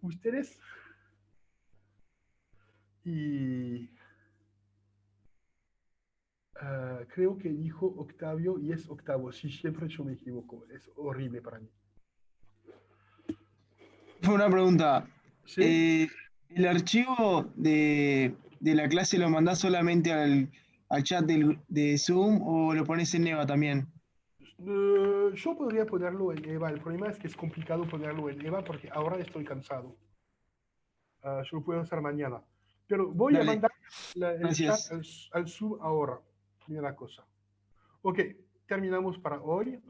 Ustedes y creo que dijo Octavio y es Octavo. Sí, siempre yo me equivoco. Es horrible para mí. Una pregunta. ¿Sí? ¿El archivo de la clase lo mandás solamente al chat de Zoom o lo pones en EVA también? Yo podría ponerlo en EVA. El problema es que es complicado ponerlo en EVA porque ahora estoy cansado. Yo lo puedo hacer mañana. Pero voy a mandar el chat al Zoom ahora. Mira la cosa. Ok, terminamos para hoy.